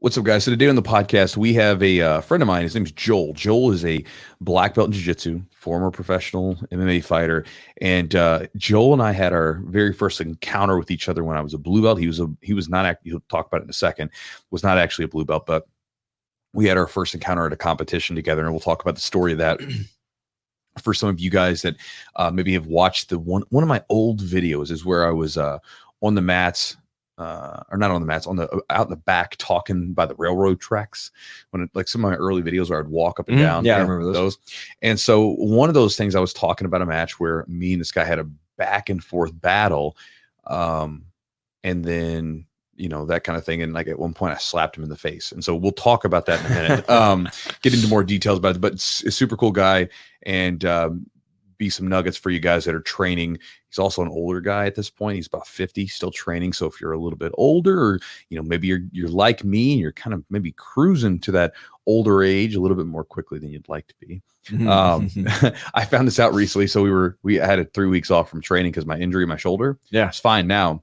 What's up, guys? So today on the podcast, we have a friend of mine. His name's Joel. Joel is a black belt in Jiu-Jitsu, former professional MMA fighter. And Joel and I had our very first encounter with each other when I was a blue belt. He was not, he'll talk about it in a second, was not actually a blue belt, but we had our first encounter at a competition together, and we'll talk about the story of that. For some of you guys that maybe have watched one of my old videos is where I was on the mats, or not on the mats, out in the back talking by the railroad tracks. Like some of my early videos where I'd walk up and down. Yeah, I remember those. And so one of those things, I was talking about a match where me and this guy had a back and forth battle, and then that kind of thing. And like at one point I slapped him in the face. And so we'll talk about that in a minute, get into more details about it, but it's a super cool guy, and be some nuggets for you guys that are training. He's also an older guy at this point. He's about 50, still training. So if you're a little bit older, or maybe you're like me and you're kind of maybe cruising to that older age a little bit more quickly than you'd like to be. I found this out recently. So we had 3 weeks off from training because my injury in my shoulder. Yeah, it's fine now.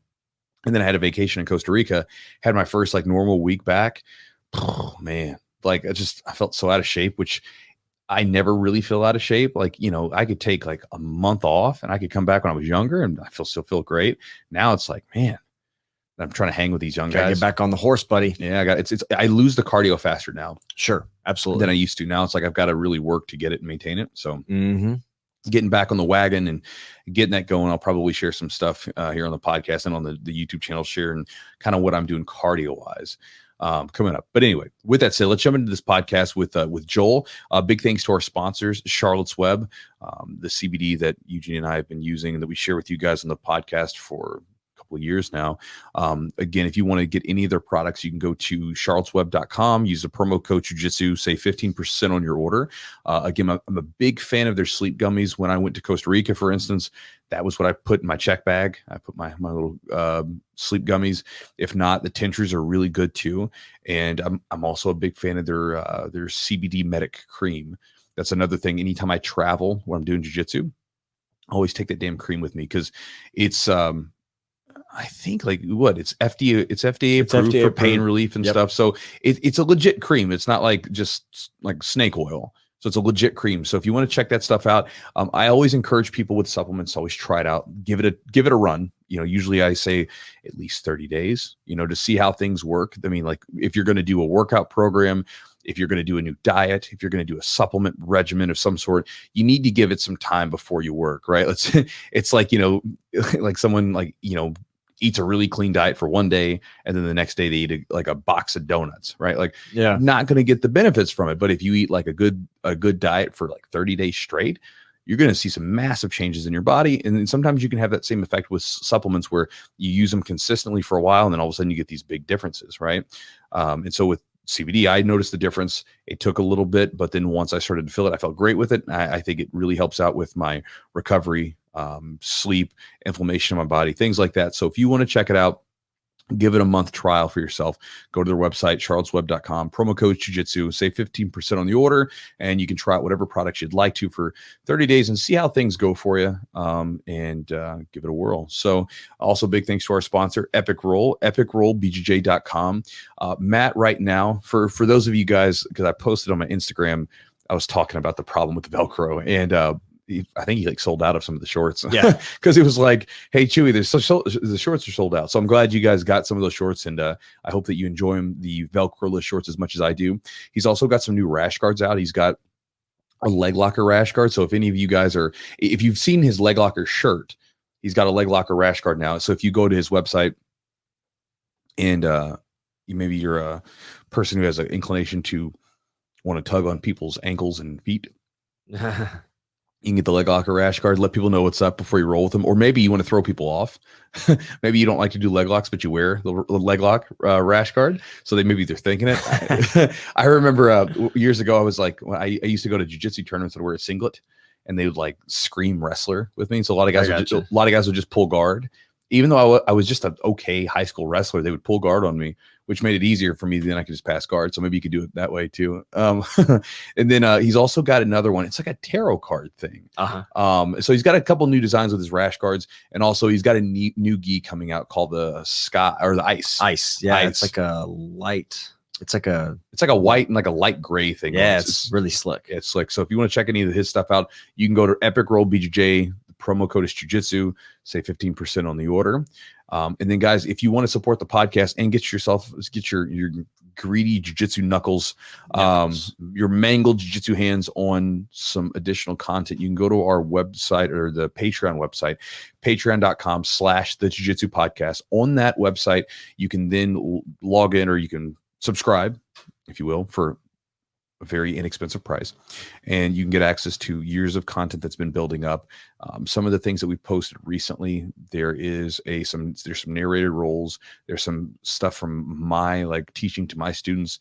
And then I had a vacation in Costa Rica, had my first like normal week back. Oh man, like I felt so out of shape, which I never really feel out of shape. Like, I could take like a month off and I could come back when I was younger and still feel great. Now it's like, man, I'm trying to hang with these young guys. Get back on the horse, buddy. Yeah, I lose the cardio faster now. Sure, absolutely. Than I used to. Now it's like I've got to really work to get it and maintain it. So getting back on the wagon and getting that going. I'll probably share some stuff here on the podcast and on the YouTube channel, sharing kind of what I'm doing cardio wise coming up. But anyway, with that said, let's jump into this podcast with Joel. Big thanks to our sponsors, Charlotte's Web, the CBD that Eugene and I have been using and that we share with you guys on the podcast for of years now. Again, if you want to get any of their products, you can go to charlottesweb.com, use the promo code Jiu-Jitsu, save 15% on your order. Again, I'm a big fan of their sleep gummies. When I went to Costa Rica, for instance, that was what I put in my check bag. I put my little sleep gummies. If not, the tinctures are really good too. And I'm also a big fan of their CBD medic cream. That's another thing. Anytime I travel when I'm doing jiu-jitsu, I always take that damn cream with me because it's I think it's FDA approved for pain relief and stuff. So it's a legit cream. It's not like just like snake oil. So it's a legit cream. So if you want to check that stuff out, I always encourage people with supplements to always try it out. Give it a run. Usually I say at least 30 days, to see how things work. I mean, like if you're going to do a workout program, if you're going to do a new diet, if you're going to do a supplement regimen of some sort, you need to give it some time before you work, right? It's like, like someone eats a really clean diet for one day, and then the next day they eat a box of donuts, right? Like, yeah, not going to get the benefits from it. But if you eat like a good diet for like 30 days straight, you're going to see some massive changes in your body. And then sometimes you can have that same effect with supplements where you use them consistently for a while, and then all of a sudden you get these big differences, right? And so with CBD, I noticed the difference. It took a little bit, but then once I started to feel it, I felt great with it. I think it really helps out with my recovery, sleep, inflammation in my body, things like that. So if you want to check it out, give it a month trial for yourself. Go to their website, charlottesweb.com, promo code Jiu-Jitsu, save 15% on the order, and you can try out whatever products you'd like to for 30 days and see how things go for you, and give it a whirl. So also big thanks to our sponsor, Epic Roll, epicrollbjj.com. Matt, right now, for those of you guys, because I posted on my Instagram, I was talking about the problem with the Velcro, and I think he sold out of some of the shorts. Yeah, because it was like, hey, Chewy, the shorts are sold out. So I'm glad you guys got some of those shorts, and I hope that you enjoy them, the Velcro-less shorts, as much as I do. He's also got some new rash guards out. He's got a leg locker rash guard. So if any of you guys if you've seen his leg locker shirt, he's got a leg locker rash guard now. So if you go to his website and maybe you're a person who has an inclination to want to tug on people's ankles and feet, you can get the leg locker rash guard, let people know what's up before you roll with them. Or maybe you want to throw people off. Maybe you don't like to do leg locks, but you wear the leg lock rash guard. So maybe they're thinking it. I remember years ago, I was like, I used to go to jiu-jitsu tournaments and wear a singlet, and they would scream wrestler with me. So a lot of guys would just pull guard. Even though I was just an okay high school wrestler, they would pull guard on me, which made it easier for me. Then I could just pass guard. So maybe you could do it that way too. And then he's also got another one. It's like a tarot card thing. So he's got a couple new designs with his rash guards, and also he's got a new Ghee coming out called the Sky or the Ice. Yeah, it's like a light. It's like a white and like a light gray thing. Yeah, it's really slick. It's slick. So if you want to check any of his stuff out, you can go to Epic Roll BJJ. The promo code is Jiu-Jitsu. Save 15% on the order. And then, guys, if you want to support the podcast and get your greedy jiu-jitsu knuckles, your mangled jiu-jitsu hands on some additional content, you can go to our website or the Patreon website, patreon.com/the jiu-jitsu podcast. On that website, you can then log in, or you can subscribe, if you will, for a very inexpensive price, and you can get access to years of content that's been building up. Some of the things that we've posted recently, there's some narrated rolls. There's some stuff from my teaching to my students.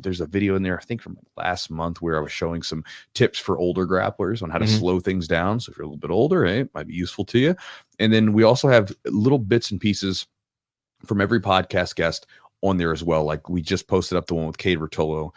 There's a video in there, I think from last month, where I was showing some tips for older grapplers on how to slow things down. So if you're a little bit older, it might be useful to you. And then we also have little bits and pieces from every podcast guest on there as well. Like we just posted up the one with Cade Rotolo,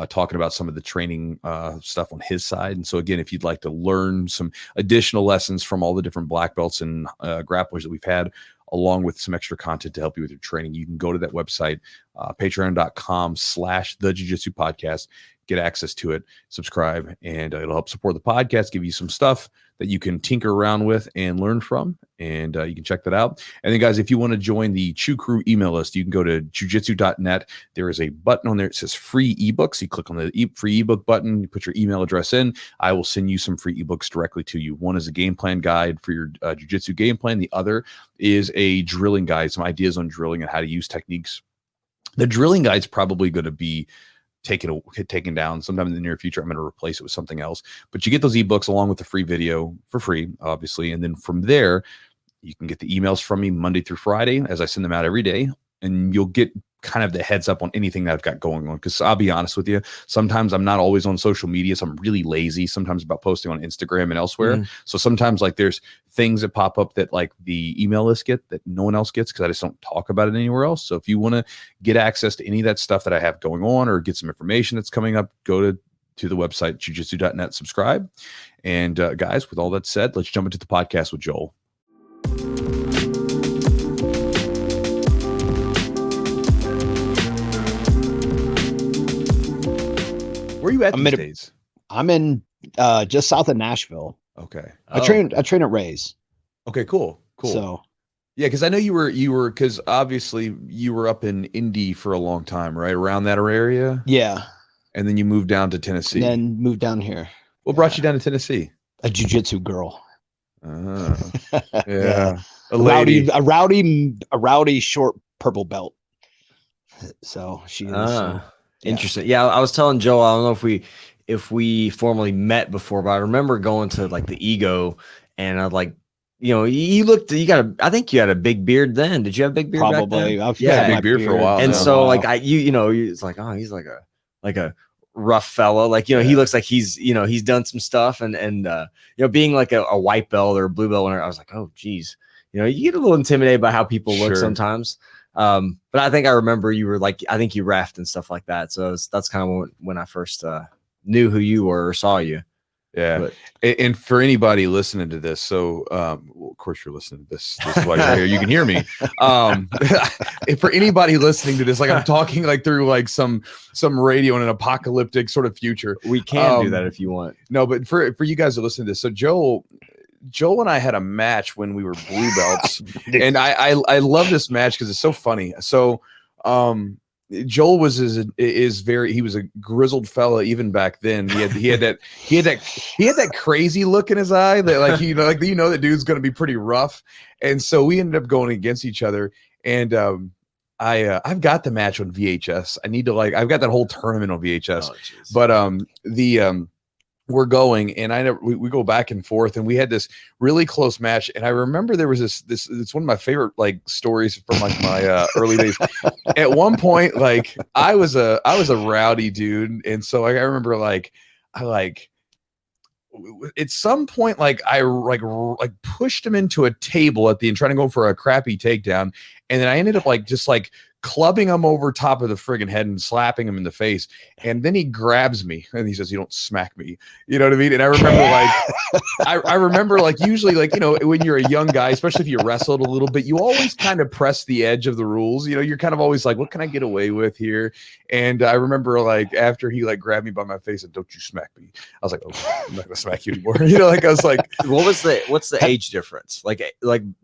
talking about some of the training stuff on his side. And so again, if you'd like to learn some additional lessons from all the different black belts and grapplers that we've had, along with some extra content to help you with your training, you can go to that website, patreon.com/the Jiu-Jitsu podcast, get access to it, subscribe, and it'll help support the podcast, give you some stuff that you can tinker around with and learn from. And you can check that out. And then, guys, if you want to join the Chew Crew email list, you can go to jujitsu.net. There is a button on there. It says free ebooks. You click on the free ebook button. You put your email address in. I will send you some free ebooks directly to you. One is a game plan guide for your jiu-jitsu game plan. The other is a drilling guide, some ideas on drilling and how to use techniques. The drilling guide is probably going to be taken down sometime in the near future. I'm going to replace it with something else. But you get those ebooks along with the free video for free, obviously. And then from there, you can get the emails from me Monday through Friday as I send them out every day. And you'll get kind of the heads up on anything that I've got going on. Because I'll be honest with you, sometimes I'm not always on social media. So I'm really lazy sometimes about posting on Instagram and elsewhere. So sometimes there's things that pop up that the email list get that no one else gets, because I just don't talk about it anywhere else. So if you want to get access to any of that stuff that I have going on, or get some information that's coming up, go to the website, jujitsu.net, subscribe. And guys, with all that said, let's jump into the podcast with Joel. Where are you at these days? I'm in just south of Nashville. Okay. I train at Ray's. Okay, cool. So yeah, because I know you were because obviously you were up in Indy for a long time, right? Around that area. Yeah. And then you moved down to Tennessee. And then moved down here. What brought you down to Tennessee? A jiu-jitsu girl. Yeah. A rowdy short purple belt. So she is interesting. Yeah, I was telling Joe, I don't know if we formally met before, but I remember going to the Ego, and I I think you had a big beard then. Did you have a big beard? Probably. I've had a big beard for a while. And so it's like, oh, he's like a rough fella. He looks like he's done some stuff, and being like a white belt or a blue belt, I was like, oh geez, you get a little intimidated by how people look sometimes. But I think I remember you were I think you reffed and stuff like that. So that's kind of when I first knew who you were or saw you. Yeah. But, and for anybody listening to this, so of course you're listening to this is why you're here. You can hear me. For anybody listening to this, I'm talking through some radio in an apocalyptic sort of future. We can do that if you want. No, but for you guys to listen to this, so Joel and I had a match when we were blue belts, and I love this match because it's so funny. So Joel was he was a grizzled fella even back then. He had that crazy look in his eye that that dude's gonna be pretty rough. And so we ended up going against each other. And I've got the match on VHS. I need to I've got that whole tournament on VHS. But we're going, and we go back and forth, and we had this really close match. And I remember there was this it's one of my favorite stories from my early days. At one point, I was a rowdy dude, and so I remember at some point I pushed him into a table at the end, trying to go for a crappy takedown, And then I ended up like just like clubbing him over top of the friggin' head and slapping him in the face. And then he grabs me and he says, "You don't smack me." You know what I mean? And I remember like, I remember like usually like, you know, when you're a young guy, especially if you wrestled a little bit, you always kind of press the edge of the rules. You know, you're kind of always like, what can I get away with here? And I remember like after he like grabbed me by my face and "Don't you smack me." I was like, "Okay, I'm not gonna smack you anymore." You know, like I was like, what's the age difference? Like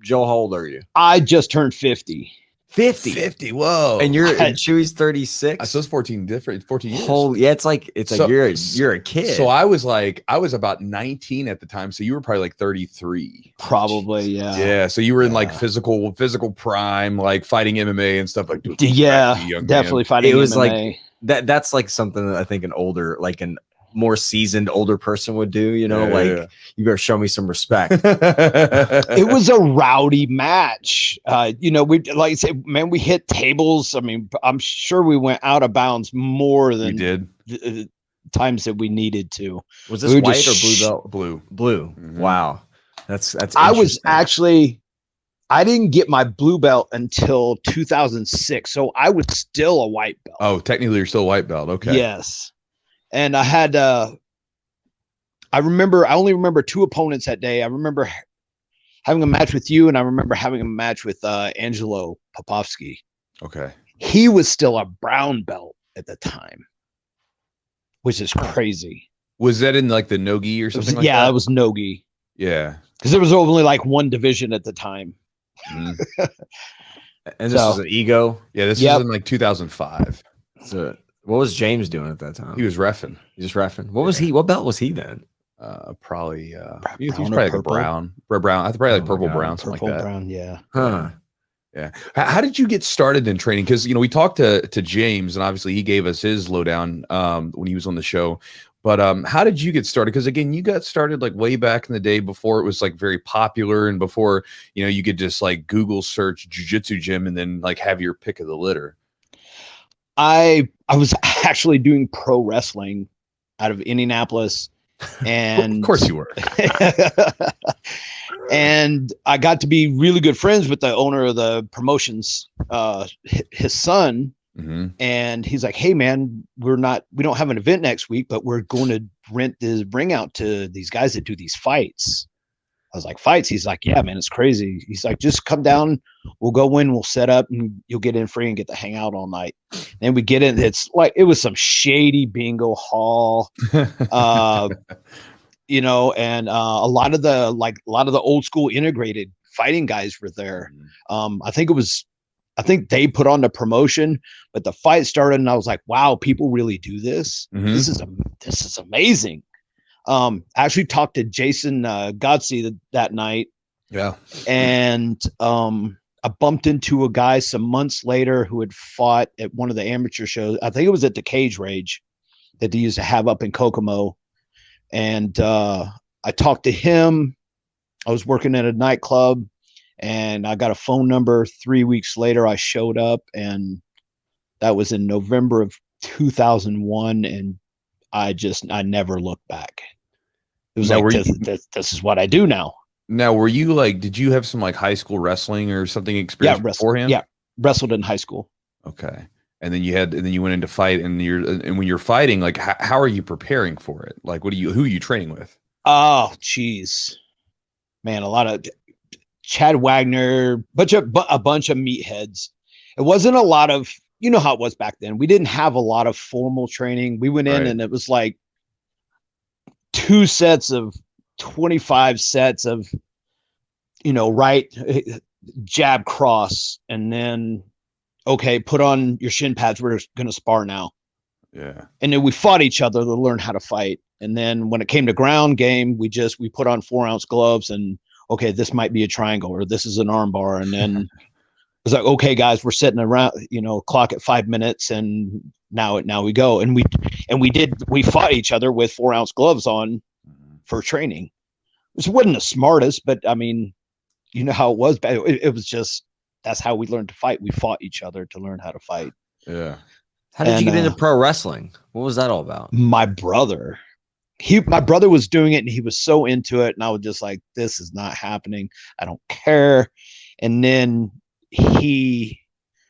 Joe, how old are you? I just turned 50. 50. Whoa. And Chewy's 36. So it's 14 years. Holy, yeah, it's like you're a kid. So I was about 19 at the time. So you were probably like 33. Probably, yeah. Yeah. So you were in like physical prime, like fighting MMA and stuff like that. Yeah, definitely fighting. It was MMA. like that's like something that I think an more seasoned older person would do, you know, you better show me some respect. It was a rowdy match. You know, we like I say, man, we hit tables. I mean, I'm sure we went out of bounds more than we did times that we needed to. Was this white or blue belt? Blue. Mm-hmm. Wow. That's I didn't get my blue belt until 2006. So I was still a white belt. Oh, technically you're still a white belt. Okay. Yes. And I had, I only remember 2 opponents that day. I remember having a match with you, and I remember having a match with Angelo Popovsky. Okay. He was still a brown belt at the time, which is crazy. Was that in like the no-gi or something like that? Yeah, it was no-gi. Yeah. Because there was only like one division at the time. Mm. And this was an ego? Yeah, this was in like 2005. So what was James doing at that time? He was reffing. What was he? What belt was he then? Probably he was probably like a brown. I think probably like purple brown, something like that. Brown, yeah. Huh. Yeah. How did you get started in training? Because we talked to James, and obviously he gave us his lowdown when he was on the show. But how did you get started? Because again, you got started like way back in the day before it was like very popular, and before you could just like Google search jiu-jitsu gym and then like have your pick of the litter. I was actually doing pro wrestling out of Indianapolis, and of course you were. And I got to be really good friends with the owner of the promotions, his son. Mm-hmm. And he's like, "Hey man, we don't have an event next week, but we're going to rent this ring out to these guys that do these fights." I was like, "Fights?" He's like, "Yeah, man, it's crazy." He's like, "Just come down. We'll go in, we'll set up, and you'll get in free and get to hang out all night." And we get in. It's like, it was some shady bingo hall, and a lot of the old school integrated fighting guys were there. I think they put on the promotion, but the fight started, and I was like, "Wow, people really do this. Mm-hmm. This is amazing." I actually talked to Jason Godsey that night. Yeah. And I bumped into a guy some months later who had fought at one of the amateur shows. I think it was at the Cage Rage that they used to have up in Kokomo. And I talked to him. I was working at a nightclub, and I got a phone number. 3 weeks later, I showed up, and that was in November of 2001. And I never looked back. It was this is what I do now. Now, were you like, did you have some like high school wrestling or something experience beforehand? Yeah, wrestled in high school. Okay. And then you went into fight, and when you're fighting, like how are you preparing for it? Like who are you training with? Oh, geez, man, a lot of Chad Wagner, a bunch of meatheads. It wasn't a lot of, you know how it was back then. We didn't have a lot of formal training. We went in and it was like 2 sets of 25 sets of, right jab cross, and then, okay, put on your shin pads. We're going to spar now. Yeah. And then we fought each other to learn how to fight. And then when it came to ground game, we put on 4-ounce gloves, and okay, this might be a triangle, or this is an arm bar. And then it was like, okay, guys, we're sitting around, clock at 5 minutes, and now we go. And we fought each other with 4-ounce gloves on for training. Which wasn't the smartest, but I mean, you know how it was. It was just, that's how we learned to fight. We fought each other to learn how to fight. Yeah. How did you get into pro wrestling? What was that all about? My brother was doing it, and he was so into it. And I was just like, this is not happening. I don't care. And then he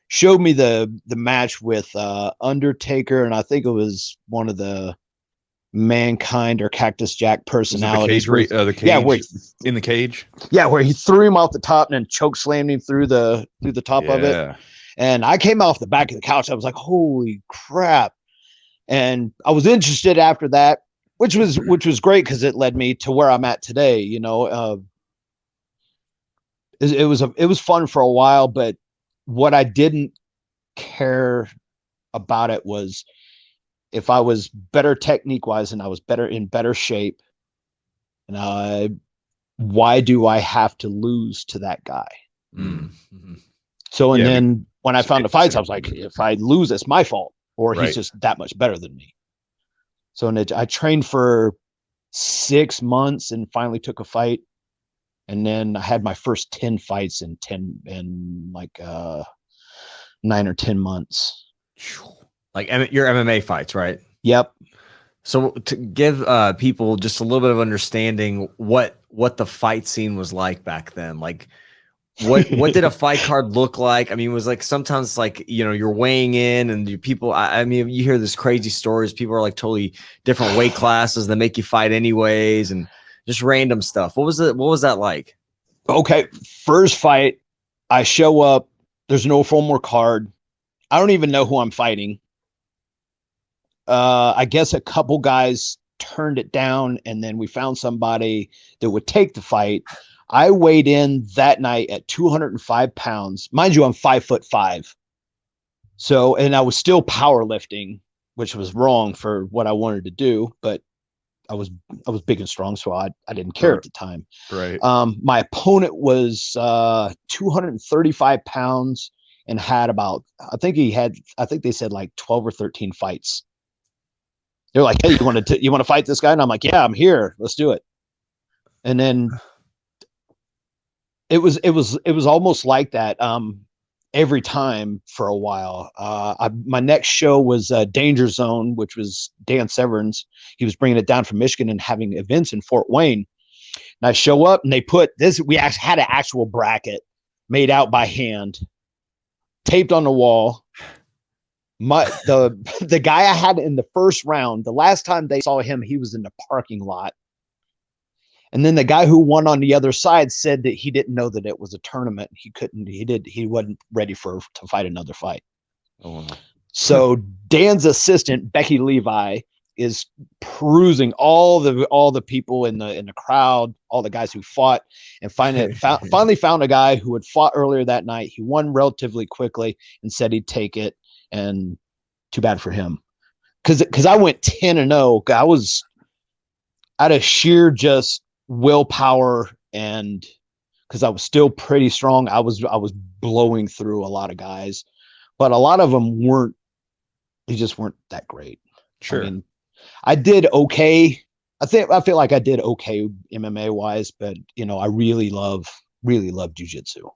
showed me the match with Undertaker, and I think it was one of the Mankind or Cactus Jack personalities. The cage in the cage. Yeah, where he threw him off the top and then choke slammed him through the top of it. And I came off the back of the couch. I was like, holy crap. And I was interested after that, which was great because it led me to where I'm at today. You know, it was fun for a while, but what I didn't care about it was if I was better technique wise and I was in better shape, and why do I have to lose to that guy? Mm-hmm. So, and then when I found the fights, I was like, if I lose, it's my fault, or he's just that much better than me. So I trained for 6 months and finally took a fight. And then I had my first 10 fights in 9 or 10 months. Like your MMA fights, right? Yep. So to give people just a little bit of understanding what the fight scene was like back then, like what did a fight card look like? I mean, it was like sometimes like, you know, you're weighing in and people, I mean, you hear this crazy stories. People are like totally different weight classes that make you fight anyways, and just random stuff. What was that like? Okay. First fight, I show up. There's no formal card. I don't even know who I'm fighting. I guess a couple guys turned it down, and then we found somebody that would take the fight. I weighed in that night at 205 pounds. Mind you, I'm 5'5". So, and I was still powerlifting, which was wrong for what I wanted to do, but I was big and strong, so I didn't care at the time. Right. My opponent was 235 pounds and had about, I think they said like 12 or 13 fights. They're like, hey, you want to fight this guy? And I'm like, yeah, I'm here. Let's do it. And then it was almost like that every time for a while. My next show was Danger Zone, which was Dan Severn's. He was bringing it down from Michigan and having events in Fort Wayne. And I show up and they put this. We actually had an actual bracket made out by hand, taped on the wall. The guy I had in the first round, the last time they saw him, he was in the parking lot. And then the guy who won on the other side said that he didn't know that it was a tournament. He wasn't ready to fight another fight. Oh, wow. So Dan's assistant, Becky Levi, is perusing all the people in the crowd, all the guys who fought, and finally found a guy who had fought earlier that night. He won relatively quickly and said he'd take it, and too bad for him. Cause I went 10-0. I was out of sheer just willpower, and because I was still pretty strong, I was blowing through a lot of guys, but a lot of them weren't. They just weren't that great. Sure. I mean, I did okay. I feel like I did okay MMA wise, but you know, I really love jiu-jitsu.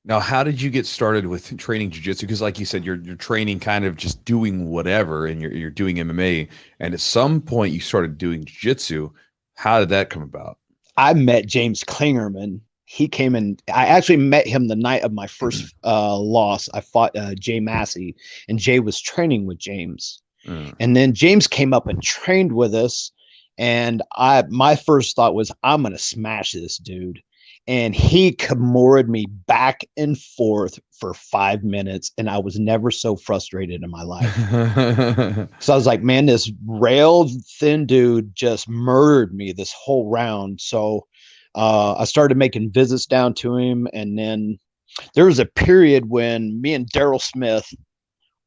Now, how did you get started with training jiu-jitsu? Because like you said, you're training kind of just doing whatever, and you're doing MMA, and at some point you started doing jiu-jitsu. How did that come about? I met James Klingerman. He came in. I actually met him the night of my first loss. I fought Jay Massey, and Jay was training with James. And then James came up and trained with us. And my first thought was, I'm going to smash this dude. And he Kimura'd me back and forth for 5 minutes. And I was never so frustrated in my life. So I was like, man, this railed thin dude just murdered me this whole round. So I started making visits down to him. And then there was a period when me and Daryl Smith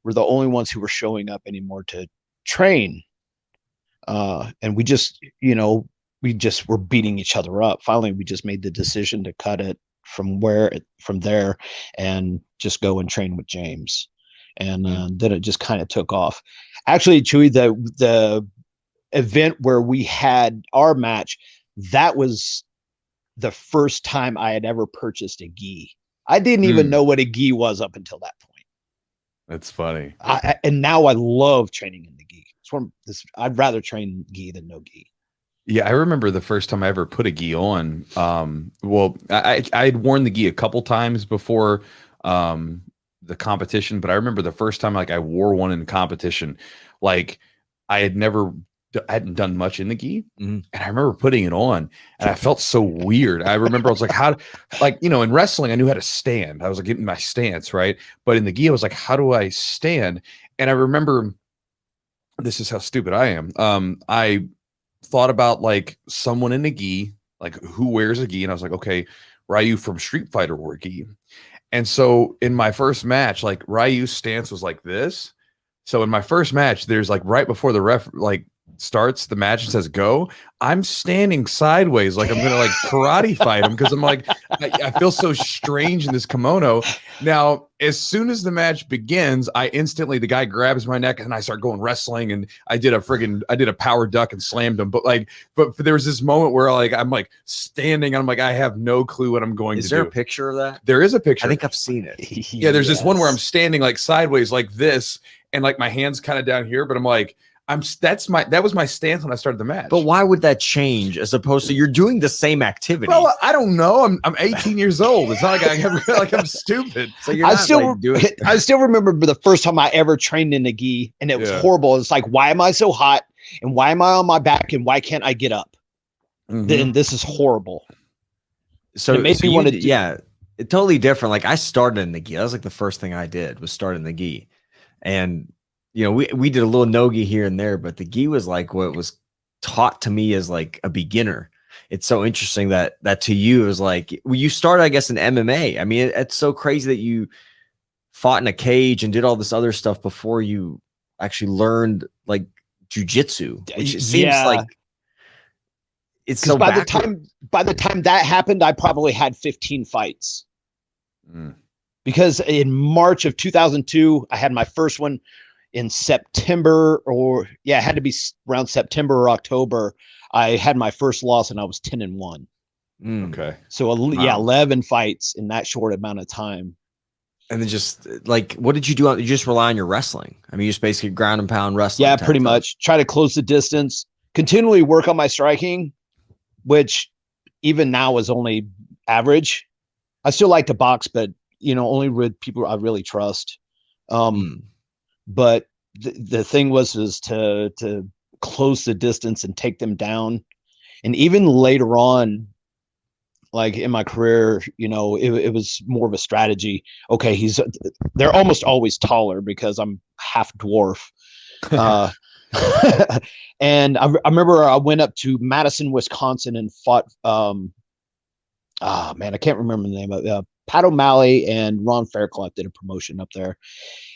were the only ones who were showing up anymore to train. And we just were beating each other up. Finally, we just made the decision to cut it from there and just go and train with James. And then it just kind of took off. Actually, Chewy, the event where we had our match, that was the first time I had ever purchased a Ghee. I didn't even know what a Ghee was up until that point. That's funny. And now I love training in the Ghee. I'd rather train Ghee than no Ghee. Yeah, I remember the first time I ever put a gi on. Well, I had worn the gi a couple times before the competition, but I remember the first time like I wore one in competition, like I hadn't done much in the gi, and I remember putting it on, and I felt so weird. I remember I was like, how, like in wrestling, I knew how to stand. I was like getting my stance right, but in the gi, I was like, how do I stand? And I remember, this is how stupid I am. I thought about like someone in a gi, like who wears a gi, and I was like, okay, Ryu from Street Fighter wore a gi. And so in my first match, like Ryu's stance was like this. So in my first match, there's like right before the ref like starts the match and says go, I'm standing sideways like I'm gonna like karate fight him, because I'm like I feel so strange in this kimono. Now, as soon as the match begins, the guy grabs my neck and I start going wrestling, and I did a power duck and slammed him. But there was this moment where like I'm like standing and I'm like, I have no clue what I'm going to do. Is there a picture of that? There is a picture. I think I've seen it. Yeah, there's this one where I'm standing like sideways like this, and like my hands kind of down here, but I'm like, that was my stance when I started the match. But why would that change as opposed to you're doing the same activity? Well, I don't know. I'm 18 years old. It's not like I'm stupid. So you're not like doing it. I still remember the first time I ever trained in a gi, and it was horrible. It's like, why am I so hot? And why am I on my back? And why can't I get up? Then this is horrible. So it made me want to. Yeah, it's totally different. Like I started in the gi. That was like the first thing I did was start in the gi, and we did a little no-gi here and there, but the gi was like what was taught to me as like a beginner. It's so interesting that to you is like, well, you started, I guess, in MMA. I mean, it's so crazy that you fought in a cage and did all this other stuff before you actually learned like jiu-jitsu, which it seems like it's so by the time that happened, I probably had 15 fights. Because in March of 2002, I had my first one. In September, it had to be around September or October, I had my first loss and I was 10-1. Okay. So 11 fights in that short amount of time. And then just like, what did you do? You just rely on your wrestling. I mean, you just basically ground and pound wrestling. Yeah, pretty much. Try to close the distance, continually work on my striking, which even now is only average. I still like to box, but only with people I really trust. But the thing was to close the distance and take them down. And even later on, like in my career, it was more of a strategy. Okay, they're almost always taller because I'm half dwarf. And I remember I went up to Madison, Wisconsin and fought, I can't remember the name of it. Pat O'Malley and Ron Fairclough did a promotion up there.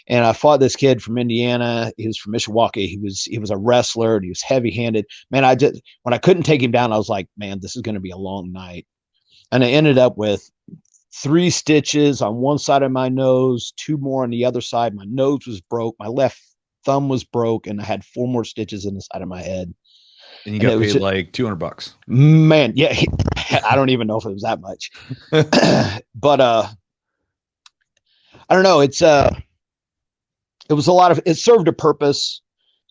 And I fought this kid from Indiana. He was from Mishawaka. He was a wrestler and he was heavy handed. Man, when I couldn't take him down, I was like, man, this is going to be a long night. And I ended up with 3 stitches on one side of my nose, 2 more on the other side. My nose was broke. My left thumb was broke. And I had 4 more stitches in the side of my head. And you got paid like $200. Man, yeah. I don't even know if it was that much. But I don't know. It was a lot of, it served a purpose,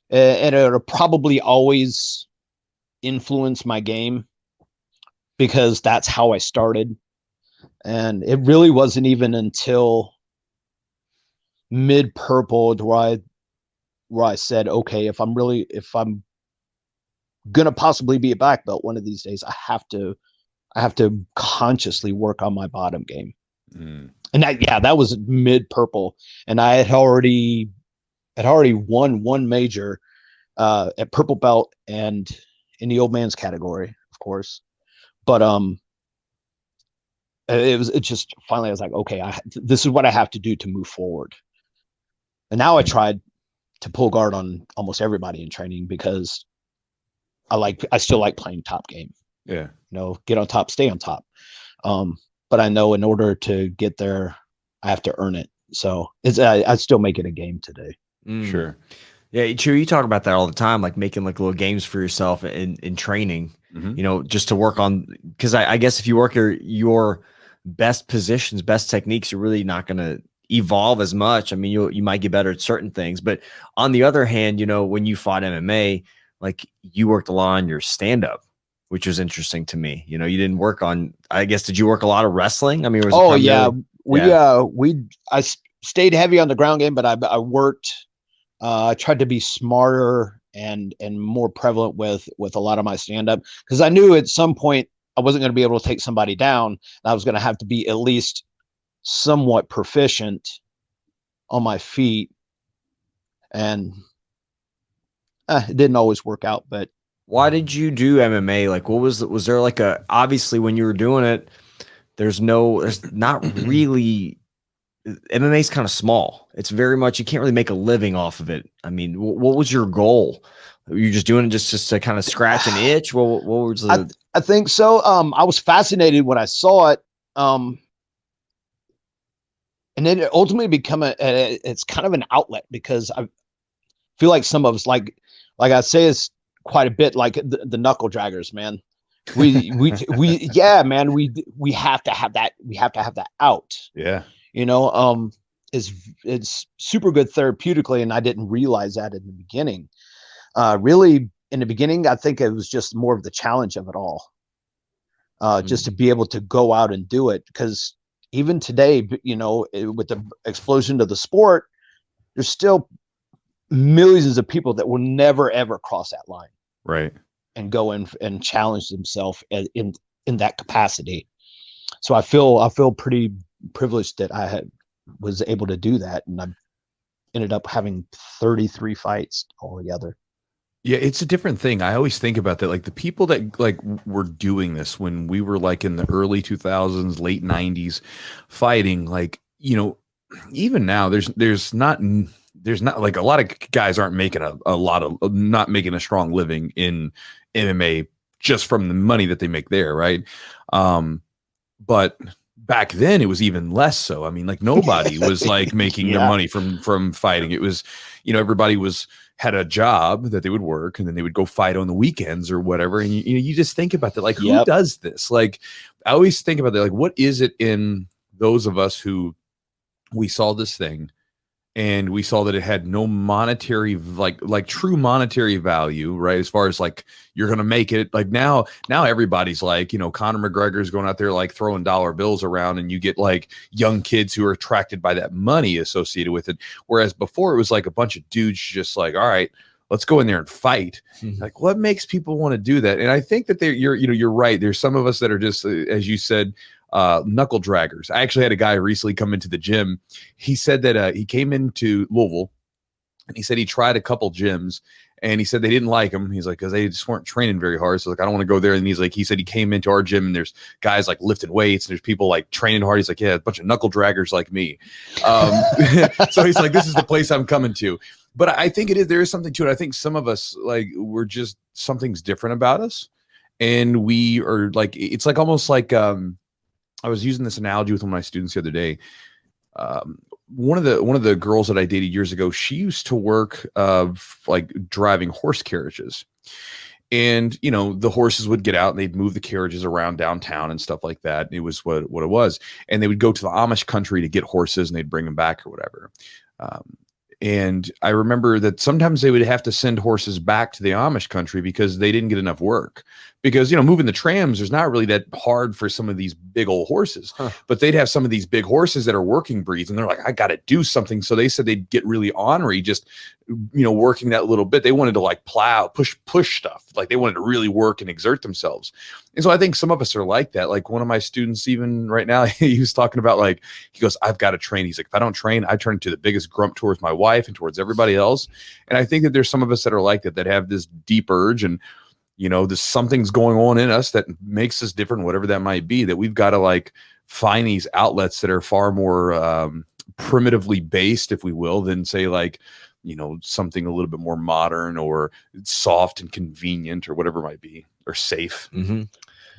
and it would probably always influence my game because that's how I started. And it really wasn't even until mid purple where I said, okay, if I'm gonna possibly be a black belt one of these days, I have to consciously work on my bottom game. And that was mid purple, and I had already won one major at purple belt and in the old man's category, of course. But it just finally I was like, okay, this is what I have to do to move forward. And now I tried to pull guard on almost everybody in training because I still like playing top game. Yeah. Get on top, stay on top. But I know in order to get there, I have to earn it. So I still make it a game today. Sure. Yeah, Chewy, you talk about that all the time, like making like little games for yourself in training, just to work on, because I guess if you work your best positions, best techniques, you're really not going to evolve as much. I mean, you might get better at certain things, but on the other hand, when you fought MMA, like you worked a lot on your stand-up. which was interesting to me. You didn't work on, I guess, did you work a lot of wrestling? I mean, was oh yeah, I stayed heavy on the ground game, but I worked. I tried to be smarter and more prevalent with a lot of my stand up, because I knew at some point I wasn't going to be able to take somebody down. I was going to have to be at least somewhat proficient on my feet, and it didn't always work out. But why did you do MMA? Like, what was there like obviously when you were doing it, there's not really, MMA is kind of small. It's very much, you can't really make a living off of it. I mean, what was your goal? Were you just doing it just to kind of scratch an itch? What was the? I think so. I was fascinated when I saw it. And then it ultimately become it's kind of an outlet, because I feel like some of us, like I say, it's quite a bit like the Knuckledraggers, man. We yeah, man, we have to have that. We have to have that out. Yeah. It's super good therapeutically, and I didn't realize that in the beginning. Really, in the beginning, I think it was just more of the challenge of it all. Just to be able to go out and do it, because even today, with the explosion of the sport, there's still millions of people that will never ever cross that line, right, and go in and challenge themselves in that capacity. So I feel pretty privileged that I was able to do that, and I ended up having 33 fights altogether. Yeah, it's a different thing. I always think about that. Like the people that like were doing this when we were like in the early 2000s, late 90s fighting, like, even now there's not like, a lot of guys aren't making not making a strong living in MMA just from the money that they make there. Right. But back then it was even less so. I mean, like nobody was like making their money from fighting. It was, everybody had a job that they would work, and then they would go fight on the weekends or whatever. And you just think about that, like, who does this? Like, I always think about that, like, what is it in those of us who we saw this thing and we saw that it had no monetary, like true monetary value, right? As far as like, you're going to make it, like now everybody's like, Conor McGregor's going out there, like throwing dollar bills around, and you get like young kids who are attracted by that money associated with it. Whereas before it was like a bunch of dudes just like, all right, let's go in there and fight. Mm-hmm. Like, what makes people want to do that? And I think that you're right. There's some of us that are just, as you said, Knuckledraggers. I actually had a guy recently come into the gym. He said that he came into Louisville, and he said he tried a couple gyms, and he said they didn't like him. He's like, because they just weren't training very hard. So like, I don't want to go there. And he's like, he said he came into our gym, and there's guys like lifting weights, and there's people like training hard. He's like, yeah, a bunch of Knuckledraggers like me. So he's like, this is the place I'm coming to. But I think there is something to it. I think some of us, like, something's different about us, and we are like, it's like almost like, I was using this analogy with one of my students the other day. One of the girls that I dated years ago, she used to work like driving horse carriages, and the horses would get out and they'd move the carriages around downtown and stuff like that. It was what it was, and they would go to the Amish country to get horses, and they'd bring them back or whatever. And I remember that sometimes they would have to send horses back to the Amish country because they didn't get enough work. Because, moving the trams, there's not really that hard for some of these big old horses. Huh. But they'd have some of these big horses that are working breeds, and they're like, I got to do something. So they said they'd get really ornery just, working that little bit. They wanted to like plow, push stuff. Like they wanted to really work and exert themselves. And so I think some of us are like that. Like one of my students, even right now, he was talking about, like, he goes, I've got to train. He's like, if I don't train, I turn into the biggest grump towards my wife and towards everybody else. And I think that there's some of us that are like that have this deep urge, and there's something's going on in us that makes us different, whatever that might be, that we've got to like find these outlets that are far more primitively based, if we will, than say like, something a little bit more modern or soft and convenient or whatever it might be, or safe. Mm-hmm.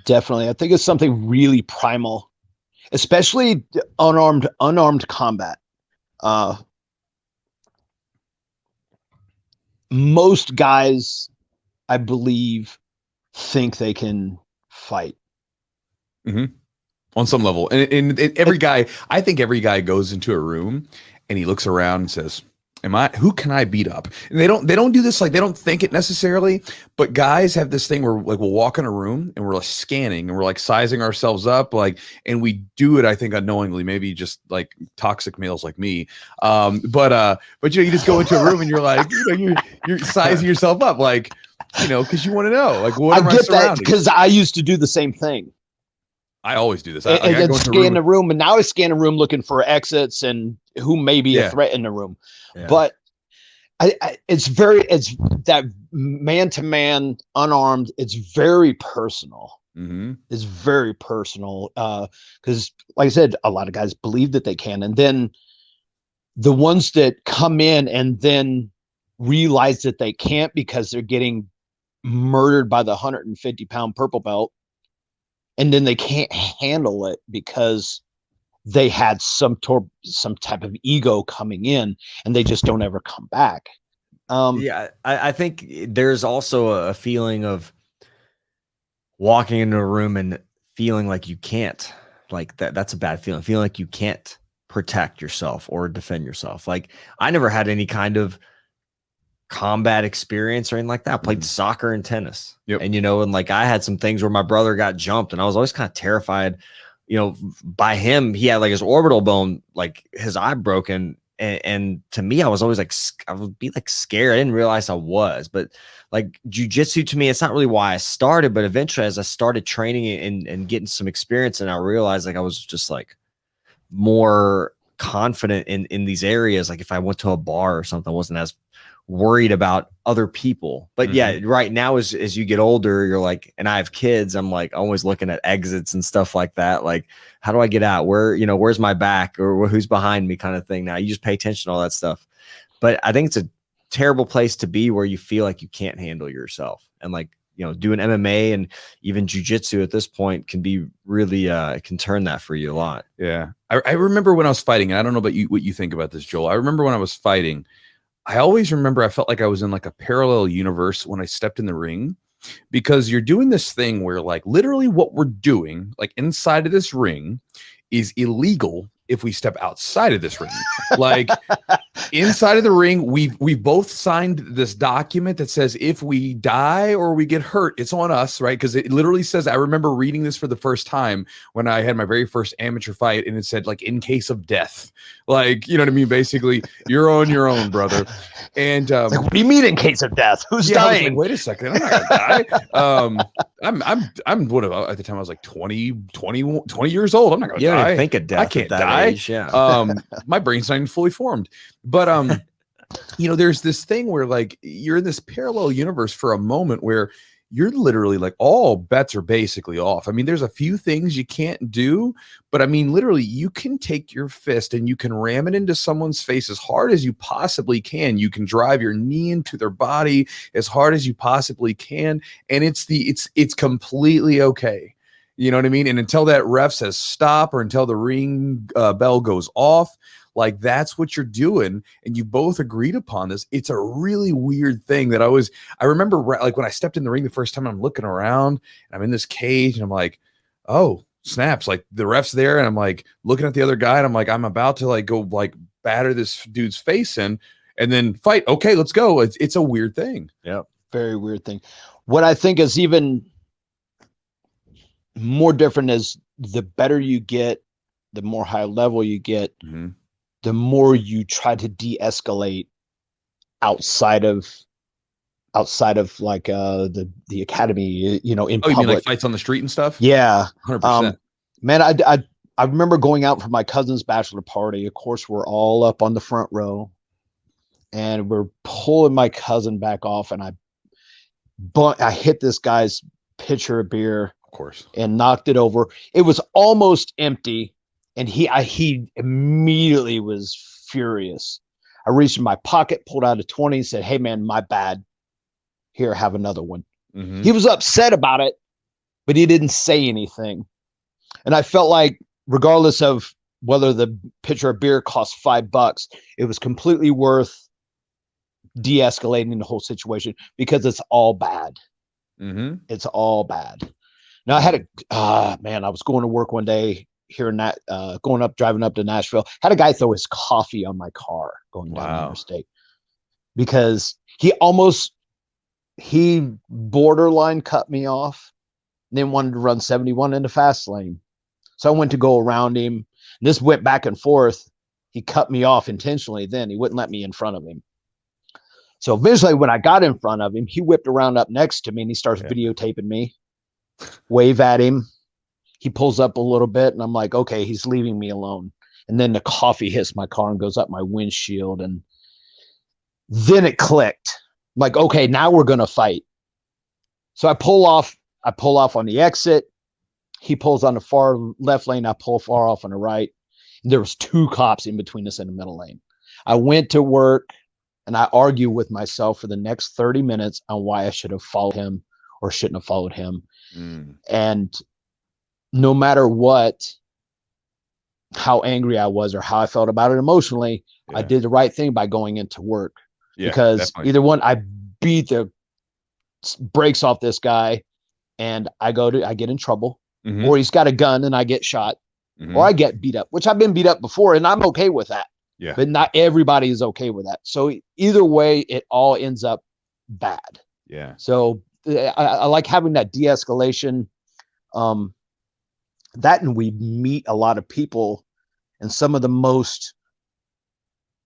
Definitely. I think it's something really primal, especially unarmed combat. Most guys, I believe, think they can fight. Mm-hmm. On some level. And every guy, I think every guy goes into a room and he looks around and says, Who can I beat up? And they don't do this, like, they don't think it necessarily, but guys have this thing where, like, we'll walk in a room and we're like scanning and we're like sizing ourselves up, like, and we do it, I think, unknowingly, maybe just like toxic males like me. But you just go into a room and you're like, you're sizing yourself up, like, because you want to know, like, what am I surrounded? Because I used to do the same thing. I always do this. I go scan the room, and now I scan a room looking for exits and who may be a threat in the room. Yeah. But it's that man-to-man, unarmed. It's very personal. Mm-hmm. It's very personal because, like I said, a lot of guys believe that they can, and then the ones that come in and then realize that they can't because they're getting murdered by the 150-pound purple belt. And then they can't handle it because they had some type of ego coming in, and they just don't ever come back. I think there's also a feeling of walking into a room and feeling like you can't, like that's a bad feeling. Feeling like you can't protect yourself or defend yourself. Like, I never had any kind of combat experience or anything like that. I played soccer and tennis. Yep. And and like, I had some things where my brother got jumped and I was always kind of terrified, by him. He had like his orbital bone, like his eye broken. And to me, I was always like, I would be like scared. I didn't realize I was, but like jiu-jitsu to me, it's not really why I started, but eventually as I started training and getting some experience, and I realized like I was just like more confident in these areas. Like if I went to a bar or something, I wasn't as worried about other people. But yeah, right now as you get older, you're like, and I have kids, I'm like always looking at exits and stuff like that. Like, how do I get out? Where, where's my back, or who's behind me, kind of thing. Now you just pay attention to all that stuff. But I think it's a terrible place to be where you feel like you can't handle yourself. And like, doing MMA and even jiu-jitsu at this point can be really, it can turn that for you a lot. Yeah. I remember when I was fighting, and I don't know about you, what you think about this, Joel. I remember when I was fighting, I always remember I felt like I was in like a parallel universe when I stepped in the ring, because you're doing this thing where like literally what we're doing, like inside of this ring, is illegal if we step outside of this ring. Like inside of the ring, we both signed this document that says if we die or we get hurt, it's on us, right? Because it literally says, I remember reading this for the first time when I had my very first amateur fight, and it said like, in case of death, like, you know what I mean? Basically, you're on your own, brother. And like, what do you mean in case of death? Who's dying? Like, wait a second, I'm not gonna die. I'm what at the time I was like 20 years old. I'm not gonna die. Think of death. I can't die. Age, yeah. My brain's not even fully formed. But there's this thing where like you're in this parallel universe for a moment where you're literally like all bets are basically off. I mean, there's a few things you can't do, but I mean, literally you can take your fist and you can ram it into someone's face as hard as you possibly can. You can drive your knee into their body as hard as you possibly can. And it's completely okay. You know what I mean? And until that ref says stop, or until the ring bell goes off, like that's what you're doing. And you both agreed upon this. It's a really weird thing that I remember like when I stepped in the ring the first time, I'm looking around and I'm in this cage and I'm like, oh, snaps. Like the ref's there. And I'm like looking at the other guy and I'm like, I'm about to like go like batter this dude's face in and then fight. Okay, let's go. It's a weird thing. Yeah. Very weird thing. What I think is even more different is the better you get, the more high level you get, the more you try to de-escalate outside of like the academy, in public. You mean like fights on the street and stuff? Yeah. 100%. Man, I remember going out for my cousin's bachelor party. Of course, we're all up on the front row and we're pulling my cousin back off, and I hit this guy's pitcher of beer, of course, and knocked it over. It was almost empty, and he immediately was furious. I reached in my pocket, pulled out a 20, and said, "Hey man, my bad. Here, have another one." He was upset about it, but he didn't say anything. And I felt like, regardless of whether the pitcher of beer cost $5, it was completely worth de-escalating the whole situation, because it's all bad. It's all bad. Now I had I was going to work one day here in that driving up to Nashville. Had a guy throw his coffee on my car going down the interstate because he borderline cut me off and then wanted to run 71 in the fast lane. So I went to go around him. This went back and forth. He cut me off intentionally. Then he wouldn't let me in front of him. So eventually when I got in front of him, he whipped around up next to me and he starts videotaping me, wave at him. He pulls up a little bit and I'm like, okay, he's leaving me alone. And then the coffee hits my car and goes up my windshield. And then it clicked. I'm like, okay, now we're going to fight. So I pull off on the exit. He pulls on the far left lane. I pull far off on the right. And there was 2 cops in between us in the middle lane. I went to work and I argued with myself for the next 30 minutes on why I should have followed him or shouldn't have followed him. And no matter how angry I was or how I felt about it emotionally, I did the right thing by going into work because either one, I beat the brakes off this guy and I get in trouble or he's got a gun and I get shot or I get beat up, which I've been beat up before and I'm okay with that. Yeah. But not everybody is okay with that. So either way, it all ends up bad. Yeah. So I like having that de-escalation. That and we meet a lot of people and some of the most